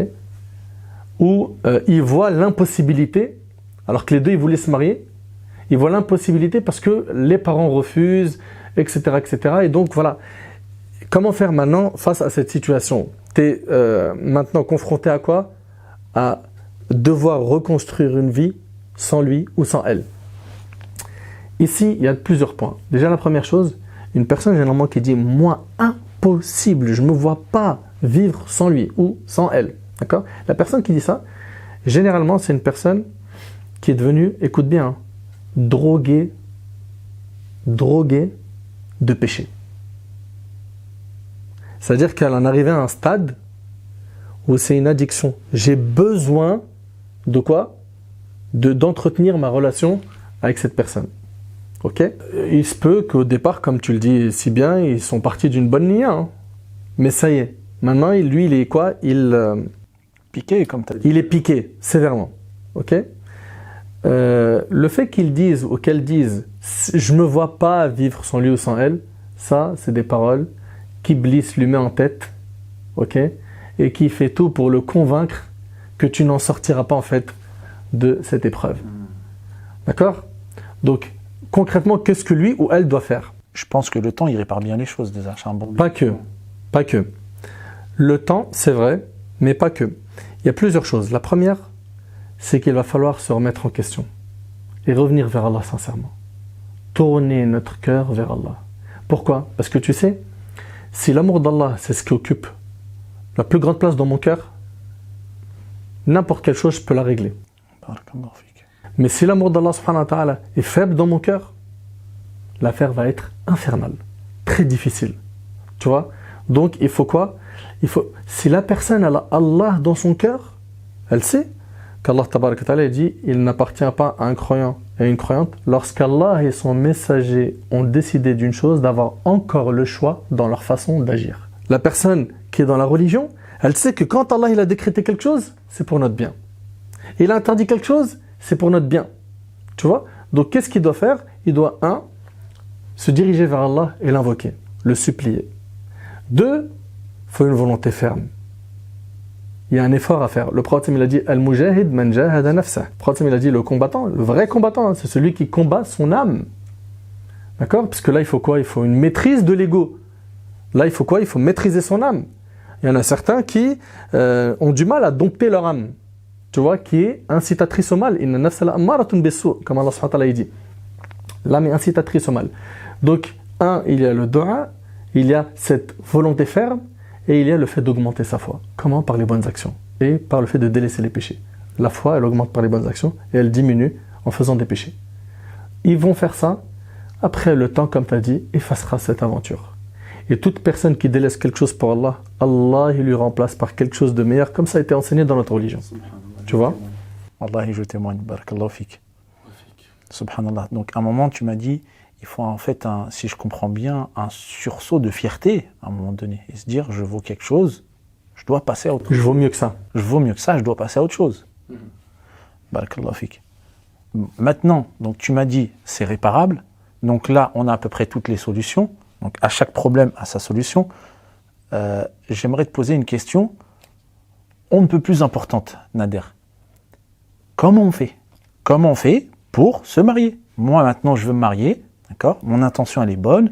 Ou ils voient l'impossibilité, alors que les deux, ils voulaient se marier, ils voient l'impossibilité parce que les parents refusent, etc., etc. Et donc, voilà. Comment faire maintenant face à cette situation? Tu es maintenant confronté à quoi? À devoir reconstruire une vie sans lui ou sans elle. Ici, il y a plusieurs points. Déjà, la première chose, une personne généralement qui dit « Moi, impossible, je ne me vois pas vivre sans lui ou sans elle. » D'accord? La personne qui dit ça, généralement, c'est une personne qui est devenue, écoute bien, hein, droguée de péché. C'est-à-dire qu'elle en arrivait à un stade où c'est une addiction. J'ai besoin de quoi? D'entretenir ma relation avec cette personne. Ok? Il se peut qu'au départ, comme tu le dis si bien, ils sont partis d'une bonne ligne. Hein. Mais ça y est. Maintenant, lui, il est quoi? Piqué, comme tu as dit. Il est piqué, sévèrement. Ok? Le fait qu'ils disent ou qu'elles disent « Je ne me vois pas vivre sans lui ou sans elle », ça, c'est des paroles qu'Iblis lui met en tête, ok, et qui fait tout pour le convaincre que tu n'en sortiras pas en fait de cette épreuve. D'accord? Donc, concrètement, qu'est-ce que lui ou elle doit faire? Je pense que le temps, il répare bien les choses déjà. C'est un bon but. Pas que. Le temps, c'est vrai, mais pas que. Il y a plusieurs choses. La première, c'est qu'il va falloir se remettre en question et revenir vers Allah sincèrement. Tourner notre cœur vers Allah. Pourquoi? Parce que tu sais, si l'amour d'Allah, c'est ce qui occupe la plus grande place dans mon cœur, n'importe quelle chose, je peux la régler. Mais si l'amour d'Allah subhanahu wa ta'ala est faible dans mon cœur, l'affaire va être infernale, très difficile. Tu vois? Donc il faut quoi? Si la personne a Allah dans son cœur, elle sait qu'Allah tabaraka wa ta'ala dit il n'appartient pas à un croyant et à une croyante lorsqu'Allah et son messager ont décidé d'une chose, d'avoir encore le choix dans leur façon d'agir. La personne qui est dans la religion, elle sait que quand Allah il a décrété quelque chose, c'est pour notre bien. Et il a interdit quelque chose, c'est pour notre bien. Tu vois? Donc qu'est-ce qu'il doit faire? Il doit, 1, se diriger vers Allah et l'invoquer, le supplier. 2, il faut une volonté ferme. Il y a un effort à faire. Le prophète il a dit Al-Mujahid man jahada nafsah. Le prophète il a dit le combattant, le vrai combattant, hein, c'est celui qui combat son âme. D'accord? Parce que là, il faut quoi? Il faut une maîtrise de l'ego. Là, il faut quoi? Il faut maîtriser son âme. Il y en a certains qui ont du mal à dompter leur âme. Tu vois, qui est incitatrice au mal. Inna nafsa la'ammaratun bis-su', comme Allah subhanahu wa ta'ala dit. L'âme est incitatrice au mal. Donc, 1, il y a le dua, il y a cette volonté ferme, et il y a le fait d'augmenter sa foi. Comment? Par les bonnes actions. Et par le fait de délaisser les péchés. La foi, elle augmente par les bonnes actions, et elle diminue en faisant des péchés. Ils vont faire ça, après le temps, comme tu as dit, effacera cette aventure. Et toute personne qui délaisse quelque chose pour Allah, Allah il lui remplace par quelque chose de meilleur, comme ça a été enseigné dans notre religion. Tu vois? Allah, je témoigne. Barakallahu fik. Subhanallah. Donc, à un moment, tu m'as dit, il faut en fait, si je comprends bien, un sursaut de fierté à un moment donné. Et se dire, je vaux quelque chose, je dois passer à autre chose. Je vaux mieux que ça. Je vaux mieux que ça, je dois passer à autre chose. Barakallahu fik. Maintenant, donc tu m'as dit, c'est réparable. Donc là, on a à peu près toutes les solutions. Donc à chaque problème a sa solution. J'aimerais te poser une question un peu plus importante, Nader. Comment on fait? Comment on fait pour se marier? Moi, maintenant, je veux me marier, d'accord? Mon intention, elle est bonne.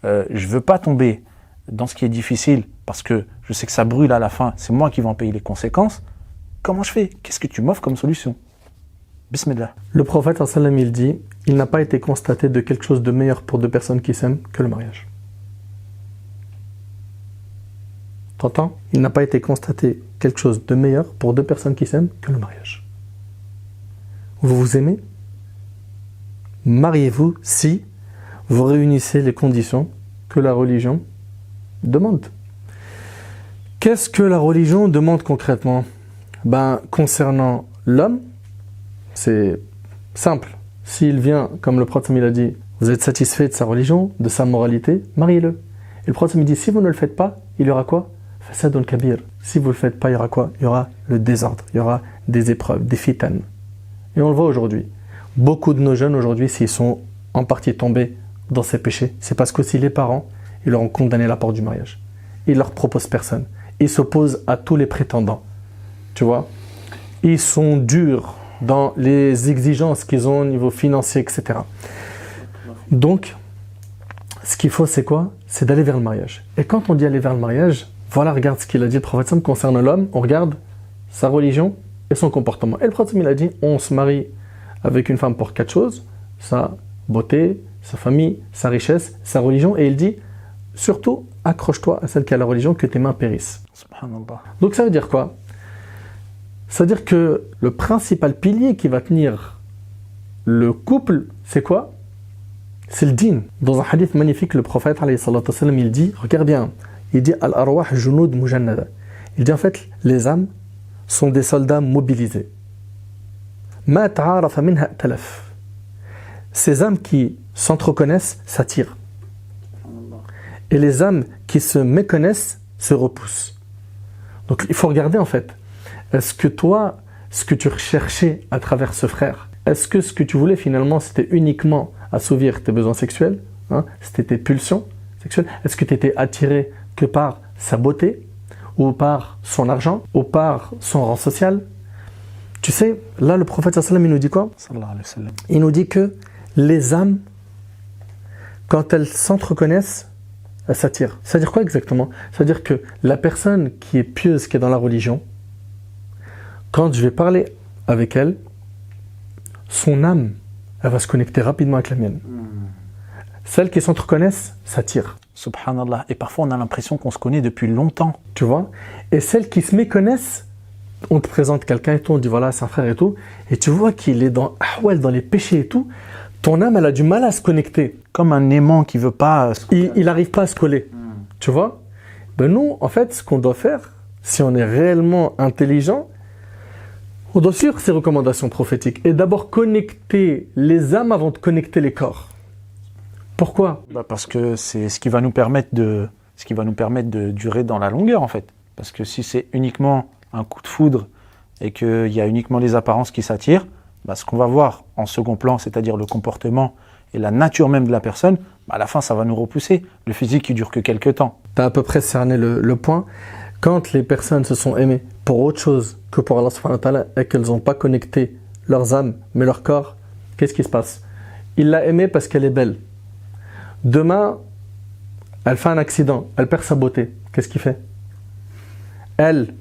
Je veux pas tomber dans ce qui est difficile parce que je sais que ça brûle à la fin. C'est moi qui vais en payer les conséquences. Comment je fais? Qu'est-ce que tu m'offres comme solution? Bismillah. Le prophète, sallam, il dit, il n'a pas été constaté de quelque chose de meilleur pour deux personnes qui s'aiment que le mariage. T'entends? Il n'a pas été constaté quelque chose de meilleur pour deux personnes qui s'aiment que le mariage. Vous vous aimez? Mariez-vous si vous réunissez les conditions que la religion demande. Qu'est-ce que la religion demande concrètement? Concernant l'homme, c'est simple. S'il vient, comme le prophète il a dit, vous êtes satisfait de sa religion, de sa moralité, mariez-le. Et le prophète il dit, si vous ne le faites pas, il y aura quoi? Fasadun kabir. Si vous ne le faites pas, il y aura quoi? Il y aura le désordre, il y aura des épreuves, des fitanes. Et on le voit aujourd'hui. Beaucoup de nos jeunes aujourd'hui, s'ils sont en partie tombés dans ces péchés, c'est parce qu'aussi les parents, ils leur ont condamné la porte du mariage. Ils leur proposent personne. Ils s'opposent à tous les prétendants. Tu vois? Ils sont durs dans les exigences qu'ils ont au niveau financier, etc. Donc, ce qu'il faut, c'est quoi? C'est d'aller vers le mariage. Et quand on dit aller vers le mariage, voilà, regarde ce qu'il a dit le prophète concernant l'homme, on regarde sa religion et son comportement. Et le prophète il a dit, on se marie avec une femme pour 4 choses, sa beauté, sa famille, sa richesse, sa religion, et il dit, surtout, accroche-toi à celle qui a la religion, que tes mains périssent. Subhanallah. Donc ça veut dire quoi? Ça veut dire que le principal pilier qui va tenir le couple, c'est quoi? C'est le din. Dans un hadith magnifique, le prophète, alayhi salatu wassalam, il dit, regarde bien, il dit, al-arwah junud mujannada. Il dit en fait, les âmes sont des soldats mobilisés. Ma ta'arafa minha talaf. Ces âmes qui s'entreconnaissent s'attirent. Et les âmes qui se méconnaissent se repoussent. Donc il faut regarder en fait, est-ce que toi, ce que tu recherchais à travers ce frère, est-ce que ce que tu voulais finalement c'était uniquement assouvir tes besoins sexuels, c'était tes pulsions sexuelles? Est-ce que tu étais attiré que par sa beauté, ou par son argent, ou par son rang social? Tu sais, là le prophète sallallahu alayhi wa sallam, il nous dit quoi? Sallallahu alayhi wa sallam. Il nous dit que les âmes, quand elles s'entreconnaissent, elles s'attirent. C'est-à-dire quoi exactement? C'est-à-dire que la personne qui est pieuse, qui est dans la religion, quand je vais parler avec elle, son âme, elle va se connecter rapidement avec la mienne. Celles qui s'entreconnaissent s'attirent. Subhanallah. Et parfois, on a l'impression qu'on se connaît depuis longtemps. Tu vois? Et celles qui se méconnaissent, on te présente quelqu'un et tout, on dit voilà, c'est un frère et tout, et tu vois qu'il est dans les péchés et tout, ton âme, elle a du mal à se connecter. Comme un aimant qui veut pas... Il n'arrive pas à se coller. Tu vois? Nous, en fait, ce qu'on doit faire, si on est réellement intelligent, on doit suivre ces recommandations prophétiques et d'abord connecter les âmes avant de connecter les corps. Pourquoi? Parce que c'est ce qui va nous permettre de durer dans la longueur en fait. Parce que si c'est uniquement un coup de foudre et qu'il y a uniquement les apparences qui s'attirent, ce qu'on va voir en second plan, c'est-à-dire le comportement et la nature même de la personne, à la fin ça va nous repousser. Le physique il dure que quelques temps. Tu as à peu près cerné le point. Quand les personnes se sont aimées pour autre chose que pour Allah subhanahu wa ta'ala et qu'elles n'ont pas connecté leurs âmes mais leur corps, qu'est-ce qui se passe? Il l'a aimée parce qu'elle est belle. Demain, elle fait un accident, elle perd sa beauté. Qu'est-ce qu'il fait? Elle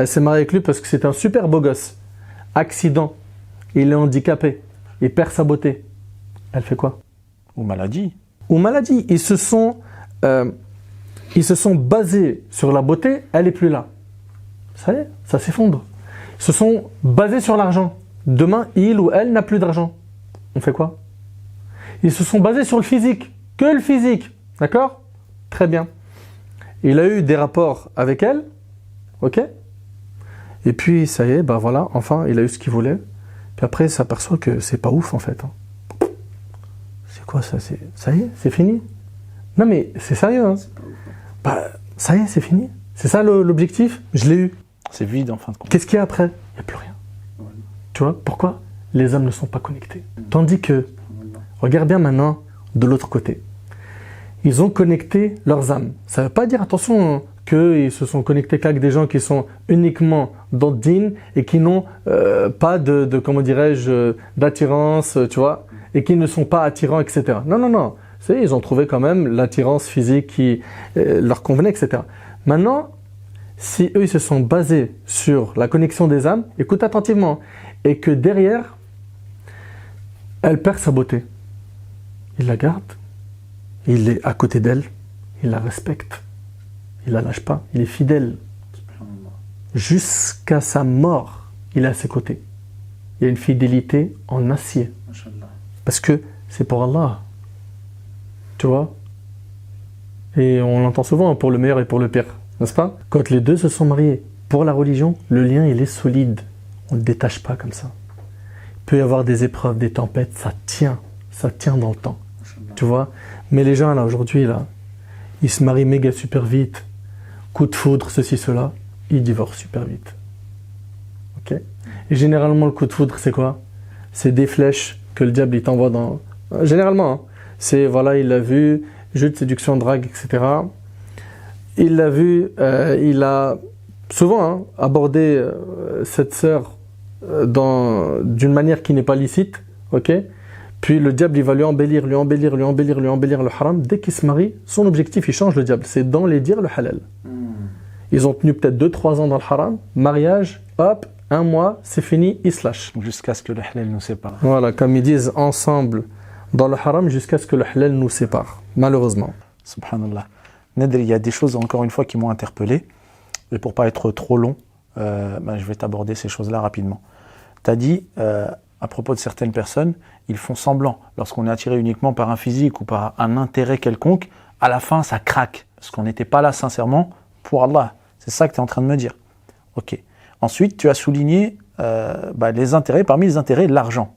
s'est mariée avec lui parce que c'est un super beau gosse. Accident, il est handicapé, il perd sa beauté. Elle fait quoi? Ou maladie. Ou maladie. Ils se sont basés sur la beauté, elle n'est plus là. Ça y est, ça s'effondre. Ils se sont basés sur l'argent. Demain, il ou elle n'a plus d'argent. On fait quoi? Ils se sont basés sur le physique. Que le physique. D'accord? Très bien. Il a eu des rapports avec elle. Ok? Et puis, ça y est, voilà, enfin, il a eu ce qu'il voulait. Puis après, il s'aperçoit que c'est pas ouf, en fait. C'est quoi ça? Ça y est, c'est fini? Non, mais c'est sérieux, hein? Ça y est, c'est fini. C'est ça l'objectif? Je l'ai eu. C'est vide en fin de compte. Qu'est-ce qu'il y a après? Il n'y a plus rien. Tu vois, pourquoi les âmes ne sont pas connectées? Tandis que, regarde bien maintenant de l'autre côté. Ils ont connecté leurs âmes. Ça ne veut pas dire, attention, qu'ils se sont connectés qu'avec des gens qui sont uniquement dans le din et qui n'ont pas de comment dirais-je, d'attirance, tu vois, et qui ne sont pas attirants, etc. Non, non, non. Ils ont trouvé quand même l'attirance physique qui leur convenait, etc. Maintenant, si eux ils se sont basés sur la connexion des âmes, écoute attentivement, et que derrière, elle perd sa beauté. Il la garde, il est à côté d'elle, il la respecte, il la lâche pas, il est fidèle. Jusqu'à sa mort, il est à ses côtés. Il y a une fidélité en acier. Parce que c'est pour Allah. Tu vois? Et on l'entend souvent pour le meilleur et pour le pire, n'est-ce pas? Quand les deux se sont mariés pour la religion, le lien il est solide. On ne le détache pas comme ça. Il peut y avoir des épreuves, des tempêtes, ça tient dans le temps. Tu vois? Mais les gens là aujourd'hui là, ils se marient méga super vite, coup de foudre, ceci, cela, ils divorcent super vite. Ok? Et généralement le coup de foudre c'est quoi? C'est des flèches que le diable il t'envoie dans. Généralement, hein, c'est voilà, il l'a vu, jeu de séduction, drague, etc. Il l'a vu, il a souvent abordé cette sœur d'une manière qui n'est pas licite, ok? Puis le diable, il va lui embellir le haram. Dès qu'il se marie, son objectif, il change le diable. C'est d'enlaidir le halal. Ils ont tenu peut-être 2-3 ans dans le haram. Mariage, hop, 1 mois, c'est fini, ils se lâchent. Jusqu'à ce que le halal nous sépare. Voilà, comme ils disent, ensemble dans le haram jusqu'à ce que le halal nous sépare. Malheureusement. Subhanallah. Nedri, il y a des choses, encore une fois, qui m'ont interpellé. Et pour pas être trop long, je vais t'aborder ces choses-là rapidement. Tu as dit, à propos de certaines personnes, ils font semblant. Lorsqu'on est attiré uniquement par un physique ou par un intérêt quelconque, à la fin, ça craque. Parce qu'on n'était pas là, sincèrement, pour Allah. C'est ça que tu es en train de me dire. Ok. Ensuite, tu as souligné les intérêts, parmi les intérêts, l'argent.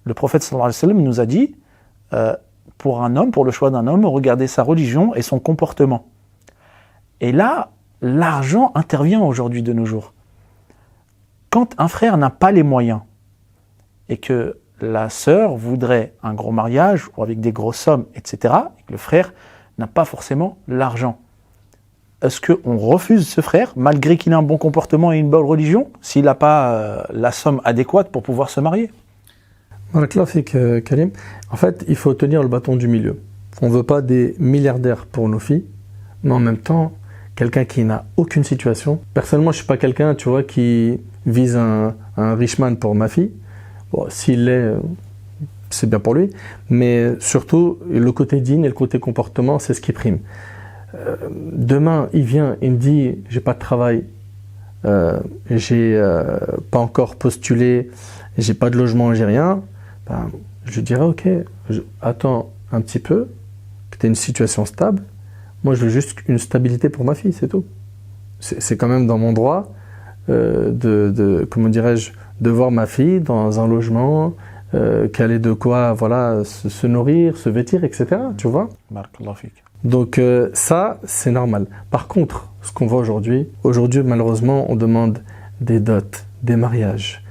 Le prophète sallallahu alayhi wa sallam nous a dit, pour un homme, pour le choix d'un homme, regardez sa religion et son comportement. Et là, l'argent intervient aujourd'hui de nos jours. Quand un frère n'a pas les moyens et que la sœur voudrait un gros mariage ou avec des grosses sommes, etc., et que le frère n'a pas forcément l'argent, est-ce qu'on refuse ce frère, malgré qu'il ait un bon comportement et une bonne religion, s'il n'a pas la somme adéquate pour pouvoir se marier? Karim. En fait, il faut tenir le bâton du milieu. On ne veut pas des milliardaires pour nos filles, mais en même temps, quelqu'un qui n'a aucune situation. Personnellement, je ne suis pas quelqu'un, tu vois, qui vise un richman pour ma fille. Bon, s'il l'est, c'est bien pour lui. Mais surtout, le côté digne et le côté comportement, c'est ce qui prime. Demain, il vient, il me dit, j'ai pas de travail, j'ai pas encore postulé, j'ai pas de logement, j'ai rien. Je dirais, ok, attends un petit peu, que tu aies une situation stable. Moi, je veux juste une stabilité pour ma fille, c'est tout. C'est quand même dans mon droit comment dirais-je, de voir ma fille dans un logement, qu'elle ait de quoi voilà, se nourrir, se vêtir, etc. Tu vois? Donc ça, c'est normal. Par contre, ce qu'on voit aujourd'hui, malheureusement, on demande des dots, des mariages,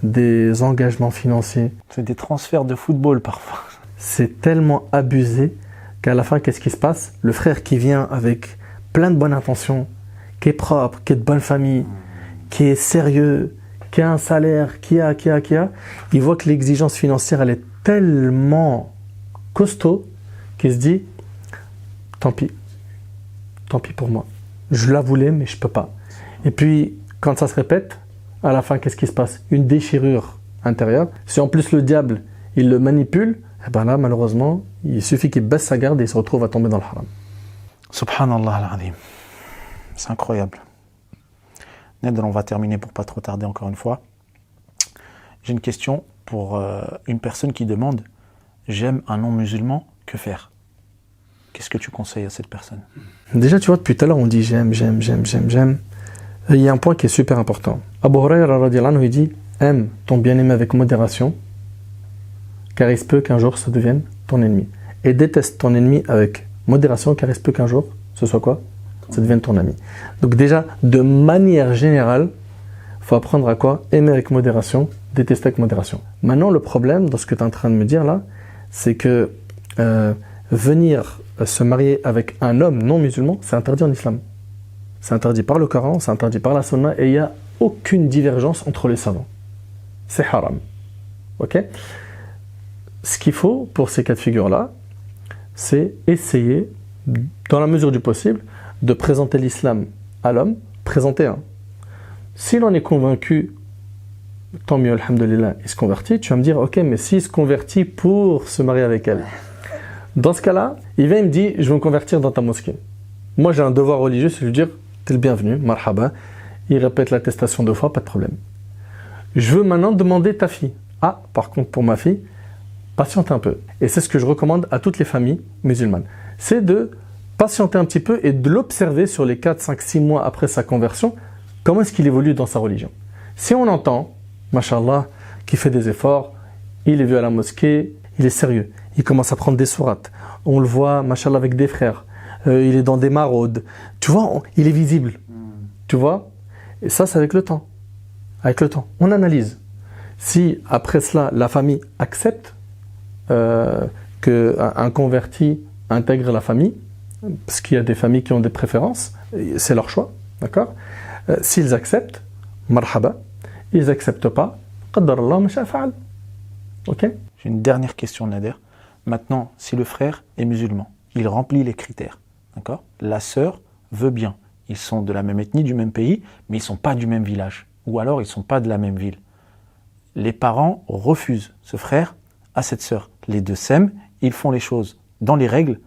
des engagements financiers. C'est des transferts de football parfois. C'est tellement abusé qu'à la fin, qu'est-ce qui se passe? Le frère qui vient avec plein de bonnes intentions, qui est propre, qui est de bonne famille, qui est sérieux, qui a un salaire, qui a, il voit que l'exigence financière, elle est tellement costaud qu'il se dit, tant pis pour moi. Je la voulais, mais je peux pas. Et puis, quand ça se répète, à la fin, qu'est-ce qui se passe? Une déchirure intérieure. Si en plus le diable, il le manipule, et ben là, malheureusement, il suffit qu'il baisse sa garde et il se retrouve à tomber dans le haram. Subhanallah al-Azim. C'est incroyable. Nedr, on va terminer pour pas trop tarder encore une fois. J'ai une question pour une personne qui demande « J'aime un non-musulman, que faire ?» Qu'est-ce que tu conseilles à cette personne? Déjà, tu vois, depuis tout à l'heure, on dit « j'aime ». Il y a un point qui est super important. Abu Huraira radiyallahu anhu, il dit « Aime ton bien-aimé avec modération, car il se peut qu'un jour ça devienne ton ennemi. Et déteste ton ennemi avec modération, car il se peut qu'un jour ce soit quoi? Ça devienne ton ami. Donc déjà, de manière générale, il faut apprendre à quoi? Aimer avec modération, détester avec modération. Maintenant, le problème dans ce que tu es en train de me dire là, c'est que venir se marier avec un homme non musulman, c'est interdit en islam. C'est interdit par le Coran, c'est interdit par la Sunna, et il n'y a aucune divergence entre les savants. C'est haram. Ok? Ce qu'il faut pour ces cas de figure-là, c'est essayer, dans la mesure du possible, de présenter l'islam à l'homme, présenter un. S'il en est convaincu, tant mieux, alhamdoulilah, il se convertit, tu vas me dire, ok, mais s'il se convertit pour se marier avec elle, dans ce cas-là, il vient et me dit, je vais me convertir dans ta mosquée. Moi, j'ai un devoir religieux, c'est de lui dire, t'es le bienvenu, marhaba. Il répète l'attestation 2 fois, pas de problème. Je veux maintenant demander ta fille. Ah, par contre, pour ma fille, patiente un peu. Et c'est ce que je recommande à toutes les familles musulmanes. C'est de patienter un petit peu et de l'observer sur les 4, 5, 6 mois après sa conversion, comment est-ce qu'il évolue dans sa religion. Si on entend, mashallah, qu'il fait des efforts, il est vu à la mosquée, il est sérieux, il commence à prendre des sourates, on le voit, mashallah, avec des frères, il est dans des maraudes, tu vois, il est visible, tu vois, et ça c'est avec le temps. Avec le temps, on analyse. Si après cela, la famille accepte qu'un converti intègre la famille, parce qu'il y a des familles qui ont des préférences, c'est leur choix, d'accord? S'ils acceptent, marhaba. Ils n'acceptent pas, qaddarallah ma sha'a fa'al. Ok? J'ai une dernière question, Nader. Maintenant, si le frère est musulman, il remplit les critères, d'accord? La sœur veut bien. Ils sont de la même ethnie, du même pays, mais ils ne sont pas du même village. Ou alors, ils ne sont pas de la même ville. Les parents refusent ce frère à cette sœur. Les deux s'aiment, ils font les choses dans les règles.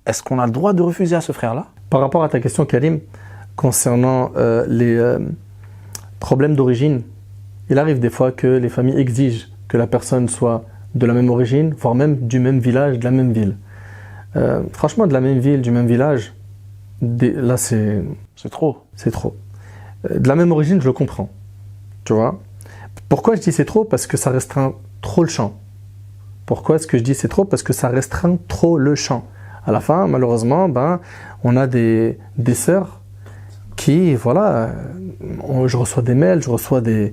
Est-ce qu'on a le droit de refuser à ce frère-là? Par rapport à ta question, Karim, concernant les problèmes d'origine, il arrive des fois que les familles exigent que la personne soit de la même origine, voire même du même village, de la même ville. Franchement, de la même ville, du même village, là c'est trop. C'est trop. De la même origine, je le comprends. Tu vois? Pourquoi je dis c'est trop? Parce que ça restreint trop le champ. Pourquoi est-ce que je dis c'est trop? Parce que ça restreint trop le champ. À la fin, malheureusement, on a des sœurs qui, voilà, je reçois des mails, je reçois des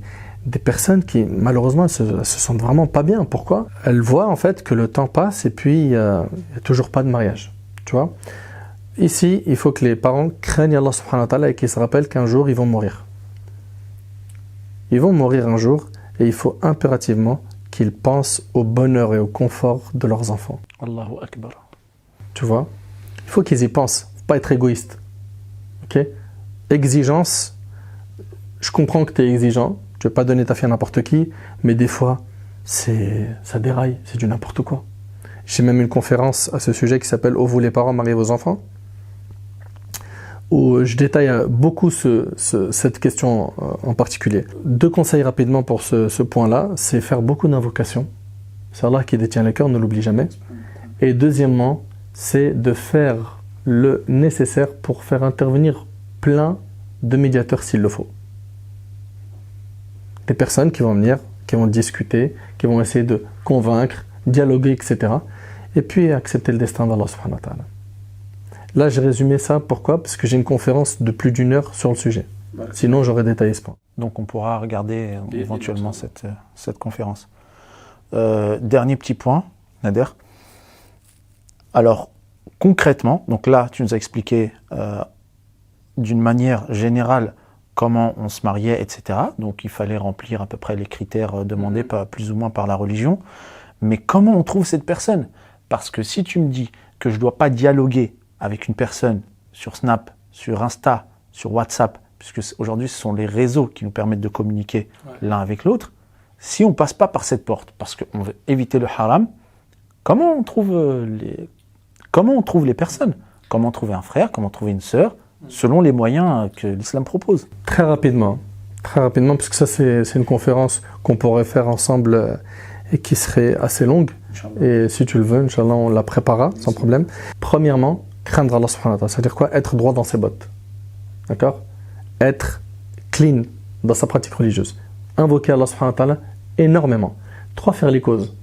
personnes qui, malheureusement, se sentent vraiment pas bien. Pourquoi? Elles voient en fait que le temps passe et puis il n'y a toujours pas de mariage. Tu vois? Ici, il faut que les parents craignent Allah subhanahu wa ta'ala et qu'ils se rappellent qu'un jour, ils vont mourir. Ils vont mourir un jour et il faut impérativement qu'ils pensent au bonheur et au confort de leurs enfants. Allahu Akbar. Tu vois? Il faut qu'ils y pensent. Il ne faut pas être égoïste. Ok? Exigence. Je comprends que tu es exigeant. Tu ne veux pas donner ta fille à n'importe qui. Mais des fois, ça déraille. C'est du n'importe quoi. J'ai même une conférence à ce sujet qui s'appelle « Oh vous les parents, mariez vos enfants » où je détaille beaucoup cette question en particulier. 2 conseils rapidement pour ce point-là, c'est faire beaucoup d'invocations. C'est Allah qui détient les cœurs, ne l'oublie jamais. Et deuxièmement, c'est de faire le nécessaire pour faire intervenir plein de médiateurs s'il le faut. Des personnes qui vont venir, qui vont discuter, qui vont essayer de convaincre, dialoguer, etc. Et puis accepter le destin d'Allah subhanahu wa ta'ala. Là, j'ai résumé ça. Pourquoi? Parce que j'ai une conférence de plus d'1 heure sur le sujet. Sinon, j'aurais détaillé ce point. Donc, on pourra regarder éventuellement cette conférence. Dernier petit point, Nader. Alors, concrètement, donc là, tu nous as expliqué d'une manière générale comment on se mariait, etc. Donc, il fallait remplir à peu près les critères demandés plus ou moins par la religion. Mais comment on trouve cette personne? Parce que si tu me dis que je ne dois pas dialoguer avec une personne sur Snap, sur Insta, sur WhatsApp, puisque aujourd'hui ce sont les réseaux qui nous permettent de communiquer l'un avec l'autre, si on ne passe pas par cette porte, parce qu'on veut éviter le haram, comment on trouve les personnes? Comment trouver un frère? Comment trouver une sœur? Selon les moyens que l'islam propose. Très rapidement, parce que ça c'est une conférence qu'on pourrait faire ensemble et qui serait assez longue. Et si tu le veux, Inch'Allah, on la préparera sans problème. Premièrement, craindre Allah subhanahu wa ta'ala. C'est-à-dire quoi? Être droit dans ses bottes. D'accord? Être clean dans sa pratique religieuse. Invoquer Allah subhanahu wa ta'ala énormément. 3, faire les causes.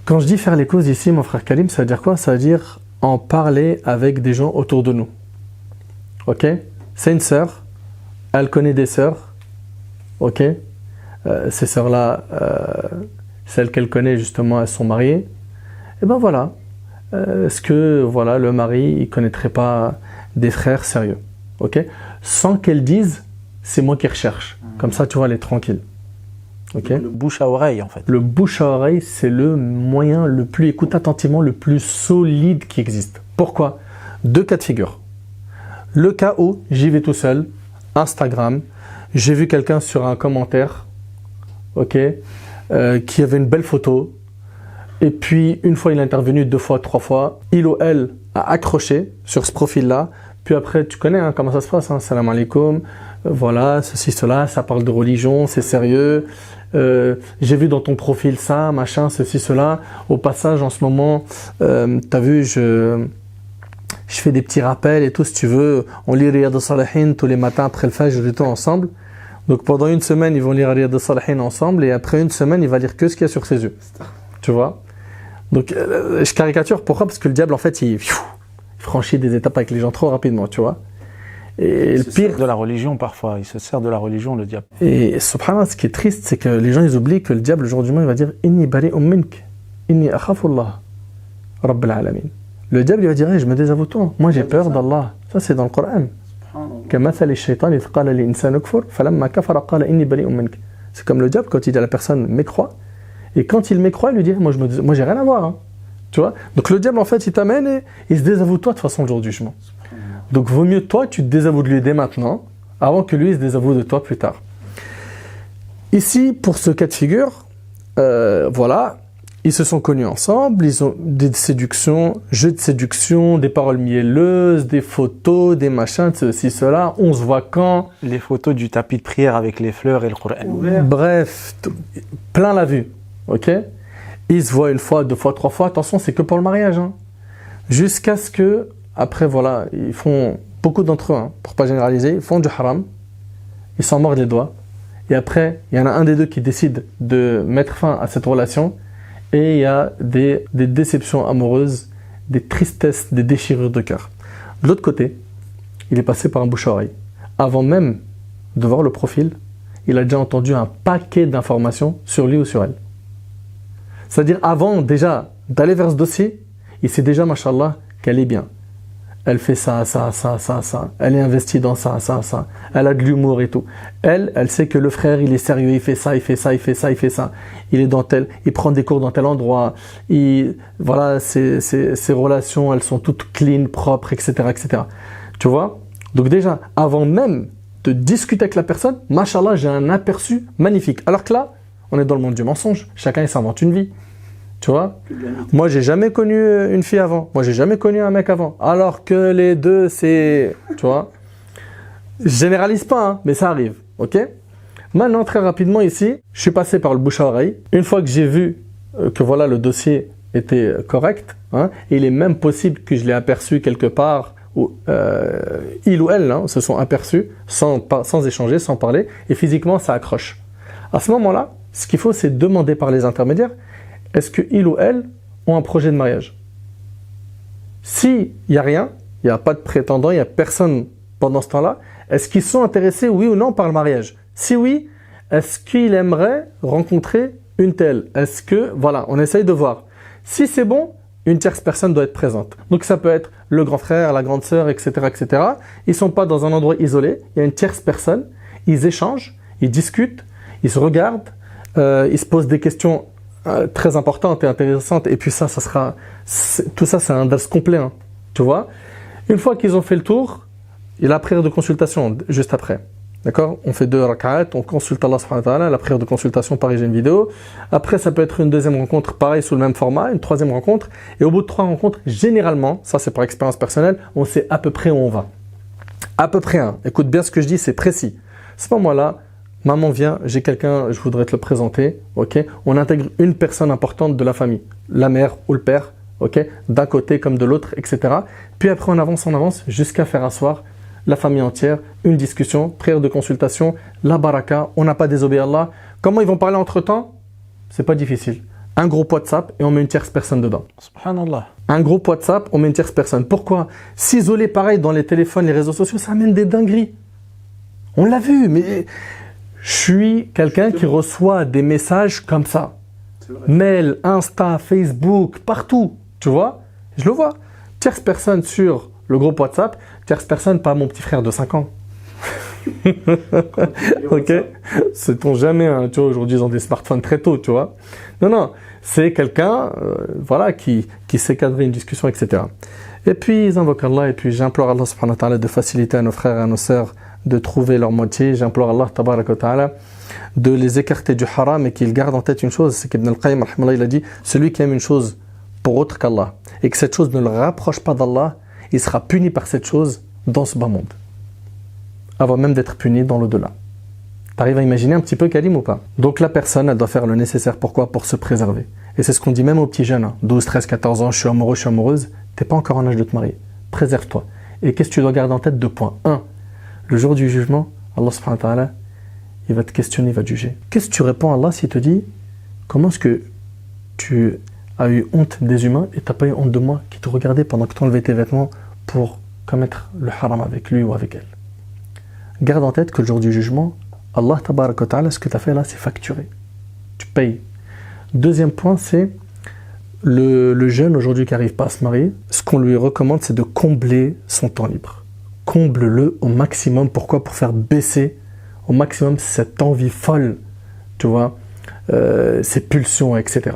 Quand je dis faire les causes ici, mon frère Karim, ça veut dire quoi? Ça veut dire en parler avec des gens autour de nous. Ok? C'est une sœur, elle connaît des sœurs. Ok? Ces sœurs-là, celles qu'elle connaît justement, elles sont mariées. Et ben voilà. Est-ce que voilà, le mari, il ne connaîtrait pas des frères sérieux? Ok? Sans qu'elle dise, c'est moi qui recherche. Comme ça, tu vois, elle est tranquille. Okay. Le bouche à oreille, en fait. Le bouche à oreille, c'est le moyen le plus, écoute attentivement, le plus solide qui existe. Pourquoi? Deux cas de figure. Le cas où j'y vais tout seul, Instagram, j'ai vu quelqu'un sur un commentaire, ok, qui avait une belle photo, et puis une fois il est intervenu, 2 fois, 3 fois, il ou elle a accroché sur ce profil-là, puis après, tu connais hein, comment ça se passe, hein, salam alaikum, voilà, ceci, cela, ça parle de religion, c'est sérieux, j'ai vu dans ton profil ça, machin, ceci, cela. Au passage, en ce moment, t'as vu, je fais des petits rappels et tout, si tu veux. On lit Riyad al-Salihin tous les matins après le Fajr et tout ensemble. Donc pendant une semaine, ils vont lire Riyad al-Salihin ensemble et après une semaine, il va lire que ce qu'il y a sur ses yeux. Tu vois? Donc je caricature, pourquoi? Parce que le diable, en fait, il franchit des étapes avec les gens trop rapidement, tu vois? Et le pire de la religion parfois, il se sert de la religion, le diable. Et subhanallah, ce qui est triste, c'est que les gens ils oublient que le diable le jour du moment il va dire inni bari'un mink, inni akhafullah, Rabbul alamin. Le diable il va dire hey, je me désavoue toi, moi j'ai peur d'Allah. Ça c'est dans le Coran. Kamathali ash-shaytan idh qala lil-insani kfur falamma kafara qala inni bari'un mink. C'est comme le diable quand il dit à la personne mécrois, et quand il mécroit, il lui dit moi j'ai rien à voir. Hein. Tu vois? Donc le diable en fait il t'amène et il se désavoue toi de toute façon le jour du jugement. Donc vaut mieux toi, tu te désavoues de lui dès maintenant, avant que lui se désavoue de toi plus tard. Ici, pour ce cas de figure, voilà, ils se sont connus ensemble, ils ont des séductions, jeux de séduction, des paroles mielleuses, des photos, des machins, ceci, cela, on se voit quand. Les photos du tapis de prière avec les fleurs et le Coran ouvert. Bref, plein la vue, ok? Ils se voient 1 fois, 2 fois, 3 fois, attention, c'est que pour le mariage, hein. Jusqu'à ce que après, voilà, ils font, beaucoup d'entre eux, hein, pour pas généraliser, ils font du haram, ils s'en mordent les doigts, et après, il y en a un des deux qui décide de mettre fin à cette relation, et il y a des déceptions amoureuses, des tristesses, des déchirures de cœur. De l'autre côté, il est passé par un bouche-à-oreille. Avant même de voir le profil, il a déjà entendu un paquet d'informations sur lui ou sur elle. C'est-à-dire, avant déjà d'aller vers ce dossier, il sait déjà, machallah, qu'elle est bien. Elle fait ça. Elle est investie dans ça. Elle a de l'humour et tout. Elle sait que le frère, il est sérieux, il fait ça. Il est dans tel, il prend des cours dans tel endroit. Voilà, ses relations, elles sont toutes clean, propres, etc., etc. Tu vois? Donc déjà, avant même de discuter avec la personne, machallah, j'ai un aperçu magnifique. Alors que là, on est dans le monde du mensonge. Chacun, il s'invente une vie. Tu vois? Moi, j'ai jamais connu une fille avant. Moi, j'ai jamais connu un mec avant. Alors que les deux, c'est... Tu vois? Je généralise pas, hein, mais ça arrive. Ok? Maintenant, très rapidement ici, je suis passé par le bouche à oreille. Une fois que j'ai vu que voilà, le dossier était correct, hein, il est même possible que je l'ai aperçu quelque part où il ou elle hein, se sont aperçus sans échanger, sans parler, et physiquement, ça accroche. À ce moment-là, ce qu'il faut, c'est demander par les intermédiaires est-ce qu'ils ou elles ont un projet de mariage? S'il n'y a rien, il n'y a pas de prétendant, il n'y a personne pendant ce temps-là, est-ce qu'ils sont intéressés, oui ou non, par le mariage? Si oui, est-ce qu'ils aimeraient rencontrer une telle? Est-ce que, voilà, on essaye de voir. Si c'est bon, une tierce personne doit être présente. Donc ça peut être le grand frère, la grande sœur, etc., etc. Ils ne sont pas dans un endroit isolé, il y a une tierce personne, ils échangent, ils discutent, ils se regardent, ils se posent des questions très importante et intéressante, et puis ça sera tout ça, c'est un dars complet, hein, tu vois. Une fois qu'ils ont fait le tour, il y a la prière de consultation juste après, d'accord? On fait 2 rak'at, on consulte Allah subhanahu wa ta'ala, la prière de consultation, pareil, j'ai une vidéo. Après, ça peut être une deuxième rencontre, pareil, sous le même format, une troisième rencontre, et au bout de 3 rencontres, généralement, ça c'est par expérience personnelle, on sait à peu près où on va. À peu près, hein. Écoute bien ce que je dis, c'est précis. À ce moment-là, maman vient, j'ai quelqu'un, je voudrais te le présenter, ok? On intègre une personne importante de la famille, la mère ou le père, ok? D'un côté comme de l'autre, etc. Puis après on avance jusqu'à faire asseoir la famille entière, une discussion, prière de consultation, la baraka, on n'a pas désobéi à Allah. Comment ils vont parler entre temps? C'est pas difficile. un groupe WhatsApp et on met une tierce personne dedans. Subhanallah. Un groupe WhatsApp, on met une tierce personne. Pourquoi? S'isoler pareil dans les téléphones, les réseaux sociaux, ça amène des dingueries. On l'a vu, mais je suis quelqu'un qui reçoit des messages comme ça. Mail, Insta, Facebook, partout. Tu vois? Je le vois. Tierce personne sur le groupe WhatsApp, tierce personne, pas mon petit frère de 5 ans. Ok? Sait-on jamais, hein, tu vois, aujourd'hui ils ont des smartphones très tôt, tu vois. Non, c'est quelqu'un voilà, qui sait cadrer une discussion, etc. Et puis ils invoquent Allah, et puis j'implore Allah subhanahu wa ta'ala de faciliter à nos frères et à nos sœurs de trouver leur moitié. J'implore Allah tabarak wa ta'ala de les écarter du haram et qu'ils gardent en tête une chose, c'est qu'Ibn al-Qayyim il a dit, celui qui aime une chose pour autre qu'Allah et que cette chose ne le rapproche pas d'Allah, il sera puni par cette chose dans ce bas monde, avant même d'être puni dans l'au-delà. T'arrives à imaginer un petit peu, Karim, ou pas? Donc la personne, elle doit faire le nécessaire. Pourquoi? Pour se préserver. Et c'est ce qu'on dit même aux petits jeunes, hein, 12, 13, 14 ans, je suis amoureux, je suis amoureuse, t'es pas encore en âge de te marier. Préserve-toi. Et qu'est-ce que tu dois garder en tête? 2 points. 1. Le jour du jugement, Allah subhanahu wa ta'ala, il va te questionner, il va te juger. Qu'est-ce que tu réponds à Allah s'il te dit, comment est-ce que tu as eu honte des humains et t'as pas eu honte de moi qui te regardais pendant que tu enlevais tes vêtements pour commettre le haram avec lui ou avec elle? Garde en tête que le jour du jugement, Allah tabarak wa ta'ala, ce que tu as fait là, c'est facturé. Tu payes. Deuxième point, c'est le jeune aujourd'hui qui n'arrive pas à se marier. Ce qu'on lui recommande, c'est de combler son temps libre. Comble-le au maximum. Pourquoi? Pour faire baisser au maximum cette envie folle, tu vois, ces pulsions, etc.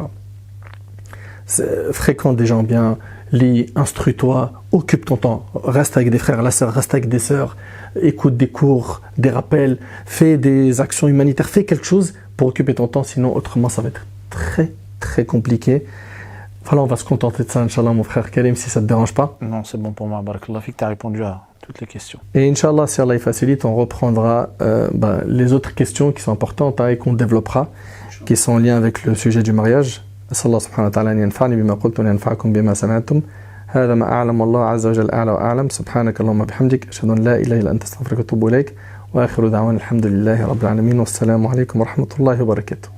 Fréquente des gens bien, lis, instruis-toi, occupe ton temps, reste avec des frères, la sœur, reste avec des sœurs, écoute des cours, des rappels, fais des actions humanitaires, fais quelque chose pour occuper ton temps, sinon autrement ça va être très très compliqué. Voilà, on va se contenter de ça, Inch'Allah, mon frère Karim, si ça ne te dérange pas. Non, c'est bon pour moi, Barakallah Fik, tu as répondu à toutes les questions. Et Inch'Allah, si Allah facilite, on reprendra les autres questions qui sont importantes et qu'on développera, qui sont en lien avec le sujet du mariage. أسأل الله سبحانه وتعالى أن ينفعني بما قلت وأن ينفعكم بما سمعتم. هذا ما أعلم والله عز وجل أعلى وأعلم. سبحانك اللهم وبحمدك أشهد أن لا إله إلا أنت أستغفرك وأتوب إليك. وآخر دعوانا الحمد لله رب العالمين والسلام عليكم ورحمة الله وبركاته.